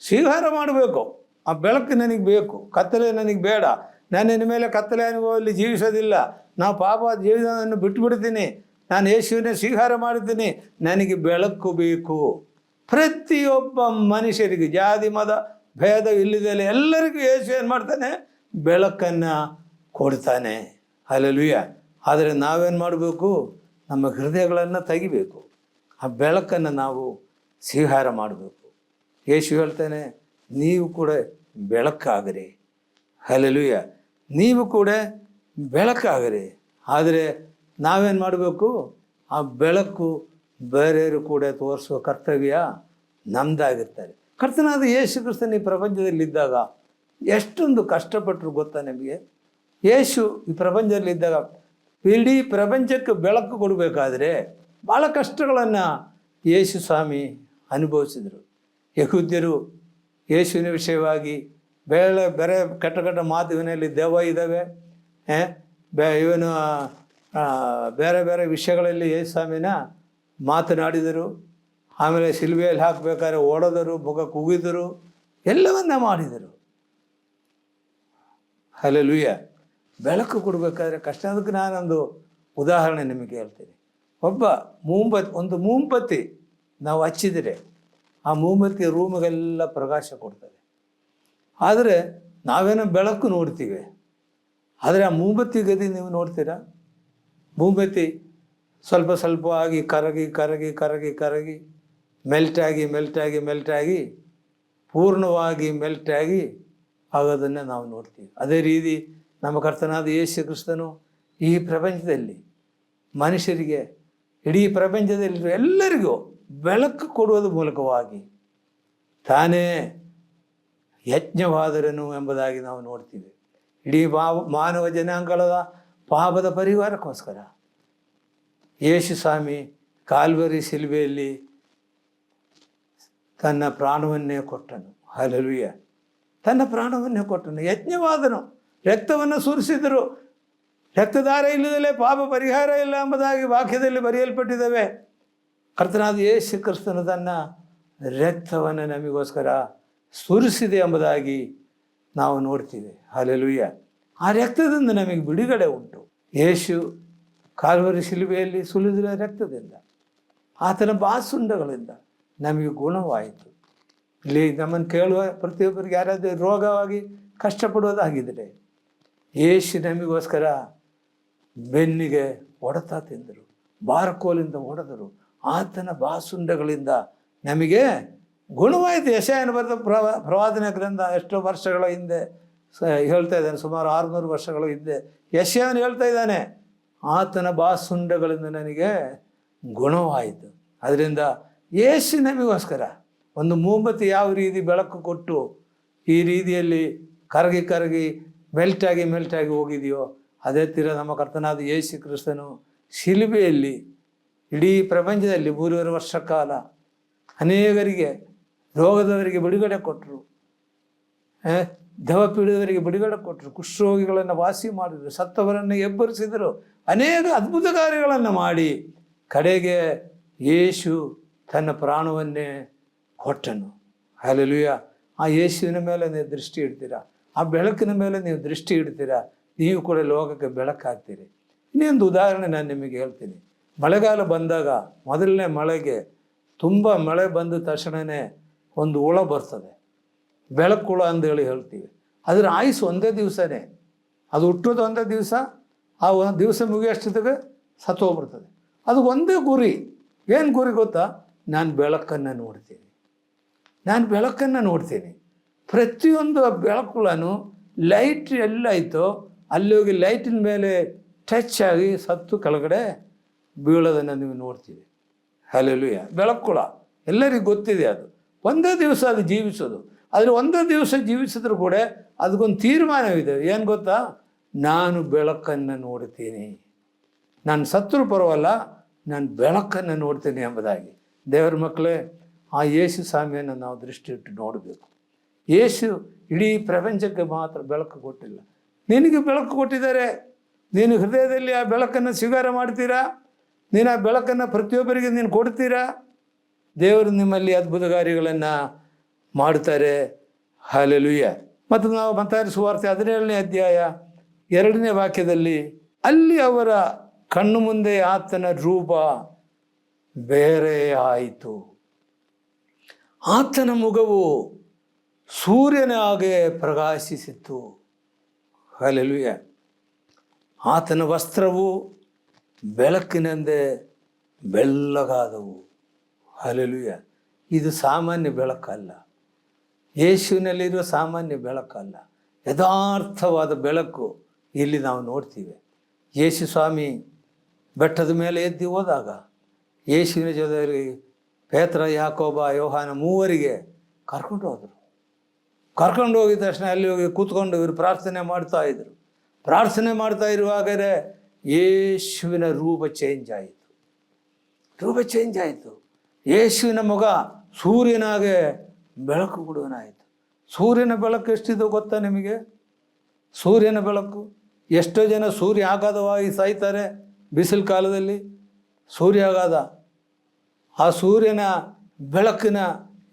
ಸ್ವೀಕಾರ ಮಾಡಬೇಕು. ಆ ಬೆಳಕು ನನಗೆ ಬೇಕು, ಕತ್ತಲೆ ನನಗೆ ಬೇಡ. ನಾನು ಇನ್ನು ಮೇಲೆ ಕತ್ತಲೆ ಅನುಭವದಲ್ಲಿ ಜೀವಿಸೋದಿಲ್ಲ. ನಾವು ಪಾಪ ಜೀವಿತವನ್ನು ಬಿಟ್ಟುಬಿಡ್ತೀನಿ. ನಾನು ಯೇಸುವಿನ ಸ್ವೀಕಾರ ಮಾಡ್ತೀನಿ. ನನಗೆ ಬೆಳಕು ಬೇಕು. ಪ್ರತಿಯೊಬ್ಬ ಮನುಷ್ಯರಿಗೆ ಜಾತಿ ಮತ ಭೇದ ಇಲ್ಲದೆಲ್ಲ ಎಲ್ಲರಿಗೂ ಯೇಸು ಏನು ಮಾಡ್ತಾನೆ? ಬೆಳಕನ್ನು ಕೊಡ್ತಾನೆ. ಹಲ್ಲೆಲೂಯಾ. ಆದರೆ ನಾವೇನು ಮಾಡಬೇಕು? ನಮ್ಮ ಹೃದಯಗಳನ್ನು ತೆಗಿಬೇಕು. ಆ ಬೆಳಕನ್ನು ನಾವು ಸ್ವೀಕಾರ ಮಾಡಬೇಕು. ಯೇಸು ಹೇಳ್ತಾನೆ, ನೀವು ಕೂಡ ಬೆಳಕಾಗಿರಿ. ಹಲ್ಲೆಲೂಯಾ. ನೀವು ಕೂಡ ಬೆಳಕಾಗಿರಿ. ಆದರೆ ನಾವೇನು ಮಾಡಬೇಕು? ಆ ಬೆಳಕು ಬೇರೆಯವರು ಕೂಡ ತೋರಿಸುವ ಕರ್ತವ್ಯ ನಮ್ಮದಾಗಿರ್ತಾರೆ. ಕರ್ತನಾದ ಯೇಸು ಕ್ರಿಸ್ತನ ಈ ಪ್ರಪಂಚದಲ್ಲಿದ್ದಾಗ ಎಷ್ಟೊಂದು ಕಷ್ಟಪಟ್ಟರು ಗೊತ್ತಾ ನಿಮಗೆ? ಯೇಸು ಈ ಪ್ರಪಂಚದಲ್ಲಿದ್ದಾಗ ಇಡೀ ಪ್ರಪಂಚಕ್ಕೆ ಬೆಳಕು ಕೊಡಬೇಕಾದ್ರೆ ಭಾಳ ಕಷ್ಟಗಳನ್ನು ಯೇಸು ಸ್ವಾಮಿ ಅನುಭವಿಸಿದರು. ಯಹೂದ್ಯರು ಯೇಸುವಿನ ವಿಷಯವಾಗಿ ಬೇರೆ ಕೆಟ್ಟ ಮಾತುವಿನಲ್ಲಿ ದೆವ್ವ ಇದ್ದಾವೆ, ಇವನು ಬೇರೆ ಬೇರೆ ವಿಷಯಗಳಲ್ಲಿ ಯೇಸು ಸ್ವಾಮಿನ ಮಾತನಾಡಿದರು. ಆಮೇಲೆ ಶಿಲುಬೆಯಲ್ಲಿ ಹಾಕಬೇಕಾದ್ರೆ ಓಡೋದರು, ಮುಖ ಕುಗಿದರು, ಎಲ್ಲವನ್ನ ಮಾಡಿದರು. ಹಲ್ಲೆಲೂಯಾ. ಬೆಳಕು ಕೊಡಬೇಕಾದ್ರೆ ಕಷ್ಟ. ಅದಕ್ಕೆ ನಾನೊಂದು ಉದಾಹರಣೆ ನಿಮಗೆ ಹೇಳ್ತೀನಿ. ಒಂದು ಮೂಂಬತ್ತಿ ನಾವು ಹಚ್ಚಿದರೆ ಆ ಮೂಂಬತ್ತಿ ರೂಮಿಗೆಲ್ಲ ಪ್ರಕಾಶ ಕೊಡ್ತದೆ. ಆದರೆ ನಾವೇನೋ ಬೆಳಕು ನೋಡ್ತೀವಿ, ಆದರೆ ಆ ಮೂಂಬತ್ತಿ ಗದಿ ನೀವು ನೋಡ್ತೀರಾ? ಮೂಂಬತ್ತಿ ಸ್ವಲ್ಪ ಸ್ವಲ್ಪ ಆಗಿ ಕರಗಿ ಕರಗಿ ಕರಗಿ ಕರಗಿ ಮೆಲ್ಟಾಗಿ ಪೂರ್ಣವಾಗಿ ಮೆಲ್ಟಾಗಿ ಆಗೋದನ್ನು ನಾವು ನೋಡ್ತೀವಿ. ಅದೇ ರೀತಿ ನಮ್ಮ ಕರ್ತನಾದ ಯೇಸು ಕ್ರಿಸ್ತನು ಈ ಪ್ರಪಂಚದಲ್ಲಿ ಮನುಷ್ಯರಿಗೆ, ಇಡೀ ಪ್ರಪಂಚದಲ್ಲಿರುವ ಎಲ್ಲರಿಗೂ ಬೆಳಕು ಕೊಡುವುದರ ಮೂಲಕವಾಗಿ ತಾನೇ ಯಜ್ಞವಾದರನು ಎಂಬುದಾಗಿ ನಾವು ನೋಡ್ತೀವಿ. ಇಡೀ ಮಾನವ ಜನಾಂಗದ ಪಾಪದ ಪರಿಹಾರಕ್ಕೋಸ್ಕರ ಯೇಸು ಸ್ವಾಮಿ ಕಾಲ್ವರಿ ಶಿಲುಬೆಯಲ್ಲಿ ತನ್ನ ಪ್ರಾಣವನ್ನೇ ಕೊಟ್ಟನು. ಹಲ್ಲೆಲೂಯಾ. ತನ್ನ ಪ್ರಾಣವನ್ನೇ ಕೊಟ್ಟನು, ಯಜ್ಞವಾದನು. ರಕ್ತವನ್ನು ಸುರಿಸಿದರು. ರಕ್ತಧಾರ ಇಲ್ಲದಲೇ ಪಾಪ ಪರಿಹಾರ ಇಲ್ಲ ಎಂಬುದಾಗಿ ವಾಕ್ಯದಲ್ಲಿ ಬರೆಯಲ್ಪಟ್ಟಿದ್ದಾವೆ. ಕರ್ತನಾದ ಯೇಸು ಕ್ರಿಸ್ತನು ತನ್ನ ರಕ್ತವನ್ನು ನಮಗೋಸ್ಕರ ಸುರಿಸಿದೆ ಎಂಬುದಾಗಿ ನಾವು ನೋಡ್ತೀವಿ. ಹಲ್ಲೆಲೂಯಾ. ಆ ರಕ್ತದಿಂದ ನಮಗೆ ಬಿಡುಗಡೆ ಉಂಟು. ಯೇಸು ಕಾಲ್ವರಿ ಶಿಲುಬೆಯಲ್ಲಿ ಸುಲಿದ ರಕ್ತದಿಂದ, ಆತನ ಬಾಸುಂಡಗಳಿಂದ ನಮಗೆ ಗುಣವಾಯಿತು. ಇಲ್ಲಿ ನಮ್ಮನ್ನು ಕೇಳುವ ಪ್ರತಿಯೊಬ್ಬರಿಗೆ ಯಾರಾದರೂ ರೋಗವಾಗಿ ಕಷ್ಟಪಡುವುದಾಗಿದ್ದರೆ ಯೇಸು ನಮಗೋಸ್ಕರ ಬೆನ್ನಿಗೆ ಹೊಡೆತ ತಿಂದರು, ಬಾರಕೋಲಿಂದ ಹೊಡೆದರು, ಆತನ ಬಾಸುಂಡಗಳಿಂದ ನಮಗೆ ಗುಣವಾಯಿತು. ಯೆಶಾಯನ ಬರೆದ ಪ್ರವಾದನೆ ಗ್ರಂಥ ಎಷ್ಟೋ ವರ್ಷಗಳ ಹಿಂದೆ ಹೇಳ್ತಾ ಇದ್ದಾನೆ, ಸುಮಾರು 600 ವರ್ಷಗಳ ಹಿಂದೆ ಯೆಶಾಯನು ಹೇಳ್ತಾ ಇದ್ದಾನೆ, ಆತನ ಬಾಸುಂಡಗಳಿಂದ ನನಗೆ ಗುಣವಾಯಿತು. ಅದರಿಂದ ಯೇಸು ನಮಗೋಸ್ಕರ ಒಂದು ಮೂಮತಿ ಯಾವ ರೀತಿ ಬೆಳಕು ಕೊಟ್ಟು ಈ ರೀತಿಯಲ್ಲಿ ಕರಗಿ ಮೆಲ್ಟಾಗಿ ಹೋಗಿದೆಯೋ, ಅದೇ ತೀರ ನಮ್ಮ ಕರ್ತನಾದ ಯೇಸು ಕ್ರಿಸ್ತನು ಶಿಲುಬೆಯಲ್ಲಿ ಇಡೀ ಪ್ರಪಂಚದಲ್ಲಿ 3.5 ವರ್ಷ ಕಾಲ ಅನೇಕರಿಗೆ, ರೋಗದವರಿಗೆ ಬಿಡುಗಡೆ ಕೊಟ್ಟರು, ದೆವ್ವಪೀಡಿದವರಿಗೆ ಬಿಡುಗಡೆ ಕೊಟ್ಟರು, ಕುಷ್ಠರೋಗಿಗಳನ್ನು ವಾಸಿ ಮಾಡಿದರು, ಸತ್ತವರನ್ನು ಎಬ್ಬರಿಸಿದರು, ಅನೇಕ ಅದ್ಭುತ ಕಾರ್ಯಗಳನ್ನು ಮಾಡಿ ಕಡೆಗೆ ಯೇಸು ತನ್ನ ಪ್ರಾಣವನ್ನೇ ಕೊಟ್ಟನು. ಹಲ್ಲೆಲೂಯ. ಆ ಯೇಸುವಿನ ಮೇಲೆ ನೀವು ದೃಷ್ಟಿ ಇಡ್ತೀರಾ, ಆ ಬೆಳಕಿನ ಮೇಲೆ ನೀವು ದೃಷ್ಟಿ ಇಡ್ತೀರಾ, ನೀವು ಕೂಡ ಲೋಕಕ್ಕೆ ಬೆಳಕಾಗ್ತೀರಿ. ಇನ್ನೊಂದು ಉದಾಹರಣೆ ನಾನು ನಿಮಗೆ ಹೇಳ್ತೀನಿ. ಮಳೆಗಾಲ ಬಂದಾಗ ಮೊದಲನೇ ಮಳೆಗೆ ತುಂಬ ಮಳೆ ಬಂದ ತಕ್ಷಣವೇ ಒಂದು ಹುಳ ಬರ್ತದೆ, ಬೆಳಕು ಹುಳ ಅಂದೇಳಿ ಹೇಳ್ತೀವಿ. ಅದರ ಆಯುಸ್ಸು ಒಂದೇ ದಿವಸನೇ, ಅದು ಹುಟ್ಟೋದು ಒಂದೇ ದಿವಸ, ಆ ಒಂದು ದಿವಸ ಮುಗಿಯೋಷ್ಟೊತ್ತಿಗೆ ಸತ್ತೋಗ್ಬಿಡ್ತದೆ. ಅದು ಒಂದೇ ಗುರಿ. ಏನು ಗುರಿ ಗೊತ್ತಾ? ನಾನು ಬೆಳಕನ್ನು ನೋಡ್ತೀನಿ. ಪ್ರತಿಯೊಂದು ಬೆಳಕುಗಳನ್ನು ಲೈಟ್ ಎಲ್ಲಾಯಿತೋ ಅಲ್ಲಿ ಹೋಗಿ ಲೈಟಿನ ಮೇಲೆ ಟಚ್ ಆಗಿ ಸತ್ತು ಕೆಳಗಡೆ ಬೀಳೋದನ್ನು ನೀವು ನೋಡ್ತೀವಿ. ಹಲ್ಲೆಲೂಯ. ಬೆಳಕುಳ ಎಲ್ಲರಿಗೂ ಗೊತ್ತಿದೆ, ಅದು ಒಂದೇ ದಿವಸ ಅದು ಜೀವಿಸೋದು. ಆದರೆ ಒಂದೇ ದಿವಸ ಜೀವಿಸಿದ್ರು ಕೂಡ ಅದಕ್ಕೊಂದು ತೀರ್ಮಾನವಿದೆ. ಏನು ಗೊತ್ತಾ? ನಾನು ಬೆಳಕನ್ನು ನೋಡ್ತೀನಿ, ನಾನು ಸತ್ರು ಪರವಲ್ಲ, ನಾನು ಬೆಳಕನ್ನು ನೋಡ್ತೀನಿ ಎಂಬುದಾಗಿ. ದೇವರ ಮಕ್ಕಳೇ, ಆ ಯೇಸು ಸ್ವಾಮಿಯನ್ನು ನಾವು ದೃಷ್ಟಿ ಇಟ್ಟು ನೋಡಬೇಕು. ಯೇಸು ಇಡೀ ಪ್ರಪಂಚಕ್ಕೆ ಮಾತ್ರ ಬೆಳಕು ಕೊಟ್ಟಿಲ್ಲ, ನಿನಗೆ ಬೆಳಕು ಕೊಟ್ಟಿದ್ದಾರೆ. ನೀನು ಹೃದಯದಲ್ಲಿ ಆ ಬೆಳಕನ್ನು ಸ್ವೀಕಾರ ಮಾಡ್ತೀರಾ? ನೀನು ಆ ಬೆಳಕನ್ನು ಪ್ರತಿಯೊಬ್ಬರಿಗೆ ನೀನು ಕೊಡ್ತೀರಾ? ದೇವರು ನಿಮ್ಮಲ್ಲಿ ಅದ್ಭುತ ಕಾರ್ಯಗಳನ್ನು ಮಾಡ್ತಾರೆ. ಹಲ್ಲೆಲೂಯ. ಮತ್ತು ನಾವು ಮತ್ತಾಯ ಸುವಾರ್ತೆ 17ನೇ ಅಧ್ಯಾಯ 2ನೇ ವಾಕ್ಯದಲ್ಲಿ, ಅಲ್ಲಿ ಅವರ ಕಣ್ಣು ಮುಂದೆ ಆತನ ರೂಪ ಬೇರೆ ಆಯಿತು, ಆತನ ಮುಖವು ಸೂರ್ಯನ ಹಾಗೆ ಪ್ರಕಾಶಿಸಿತು. ಹಲ್ಲೆಲೂಯ. ಆತನ ವಸ್ತ್ರವು ಬೆಳಕಿನಂತೆ ಬೆಳ್ಳಗಾದವು. ಹಲ್ಲೆಲೂಯ. ಇದು ಸಾಮಾನ್ಯ ಬೆಳಕಲ್ಲ, ಯೇಸುವಿನಲ್ಲಿರುವ ಸಾಮಾನ್ಯ ಬೆಳಕಲ್ಲ, ಯಥಾರ್ಥವಾದ ಬೆಳಕು ಇಲ್ಲಿ ನಾವು ನೋಡ್ತೀವಿ. ಯೇಸು ಸ್ವಾಮಿ ಬೆಟ್ಟದ ಮೇಲೆ ಎದ್ದು ಹೋದಾಗ ಯೇಸುವಿನ ಜೊತೆಯಲ್ಲಿ ಪೇತ್ರ, ಯಾಕೋಬ, ಯೋಹಾನ ಮೂವರಿಗೆ ಕರ್ಕೊಂಡು ಹೋದರು. ಕರ್ಕೊಂಡು ಹೋಗಿದ ತಕ್ಷಣ ಅಲ್ಲಿ ಹೋಗಿ ಕೂತ್ಕೊಂಡು ಇವರು ಪ್ರಾರ್ಥನೆ ಮಾಡ್ತಾ ಇರುವಾಗಲೇ ಯೇಸುವಿನ ರೂಪ ಚೇಂಜ್ ಆಯಿತು. ಯೇಸುವಿನ ಮುಖ ಸೂರ್ಯನಾಗೆ ಬೆಳಕು ಕೊಡುವನಾಯಿತು. ಸೂರ್ಯನ ಬೆಳಕು ಎಷ್ಟಿದೆ ಗೊತ್ತಾ ನಿಮಗೆ? ಸೂರ್ಯನ ಬೆಳಕು ಎಷ್ಟೋ ಜನ ಸೂರ್ಯ ಆಘಾತವಾಗಿ ಸಾಯ್ತಾರೆ ಬಿಸಿಲು ಕಾಲದಲ್ಲಿ. ಸೂರ್ಯಾಘಾತ, ಆ ಸೂರ್ಯನ ಬೆಳಕಿನ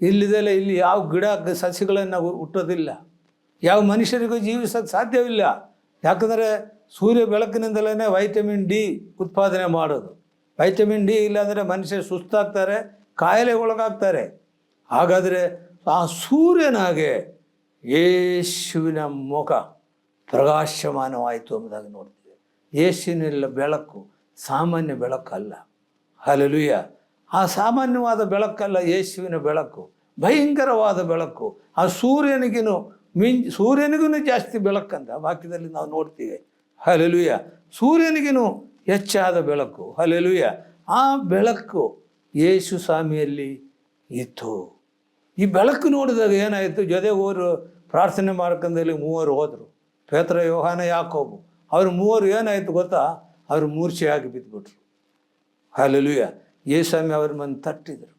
ಇಲ್ಲಿದೆಲ್ಲ, ಇಲ್ಲಿ ಯಾವ ಗಿಡ ಸಸ್ಯಗಳನ್ನು ಹುಟ್ಟೋದಿಲ್ಲ, ಯಾವ ಮನುಷ್ಯರಿಗೂ ಜೀವಿಸೋಕ್ಕೆ ಸಾಧ್ಯವಿಲ್ಲ. ಯಾಕಂದರೆ ಸೂರ್ಯ ಬೆಳಕಿನಿಂದಲೇ ವೈಟಮಿನ್ ಡಿ ಉತ್ಪಾದನೆ ಮಾಡೋದು. ವೈಟಮಿನ್ ಡಿ ಇಲ್ಲಾಂದರೆ ಮನುಷ್ಯ ಸುಸ್ತಾಗ್ತಾರೆ, ಕಾಯಿಲೆ ಒಳಗಾಗ್ತಾರೆ. ಹಾಗಾದರೆ ಆ ಸೂರ್ಯನಾಗೆ ಯೇಸುವಿನ ಮುಖ ಪ್ರಕಾಶಮಾನವಾಯಿತು ಎಂಬುದಾಗಿ ನೋಡ್ತೀವಿ. ಯೇಸುವಿನ ಬೆಳಕು ಸಾಮಾನ್ಯ ಬೆಳಕಲ್ಲ. ಹಲ್ಲೆಲೂಯ. ಆ ಸಾಮಾನ್ಯವಾದ ಬೆಳಕಲ್ಲ, ಯೇಸುವಿನ ಬೆಳಕು ಭಯಂಕರವಾದ ಬೆಳಕು. ಆ ಸೂರ್ಯನಿಗೂ ಜಾಸ್ತಿ ಬೆಳಕಂತ ವಾಕ್ಯದಲ್ಲಿ ನಾವು ನೋಡ್ತೀವಿ. ಹಲ್ಲೆಲೂಯ. ಸೂರ್ಯನಿಗೂ ಹೆಚ್ಚಾದ ಬೆಳಕು. ಹಲ್ಲೆಲೂಯ. ಆ ಬೆಳಕು ಯೇಸು ಸ್ವಾಮಿಯಲ್ಲಿ ಇತ್ತು. ಈ ಬೆಳಕು ನೋಡಿದಾಗ ಏನಾಯಿತು? ಜೊತೆಗೆ ಪ್ರಾರ್ಥನೆ ಮಾಡ್ಕೊಂಡಲ್ಲಿ 3 ಹೋದರು, ಪೇತ್ರ, ಯೋಹಾನ, ಯಾಕೋಬು. ಅವರು 3 ಏನಾಯಿತು ಗೊತ್ತಾ? ಅವರು ಮೂರ್ಛೆಯಾಗಿ ಬಿದ್ದುಬಿಟ್ರು. ಹಲ್ಲೆಲೂಯ. ಯೇಸು ಸ್ವಾಮಿ ಅವ್ರ ಮನೆ ತಟ್ಟಿದರು,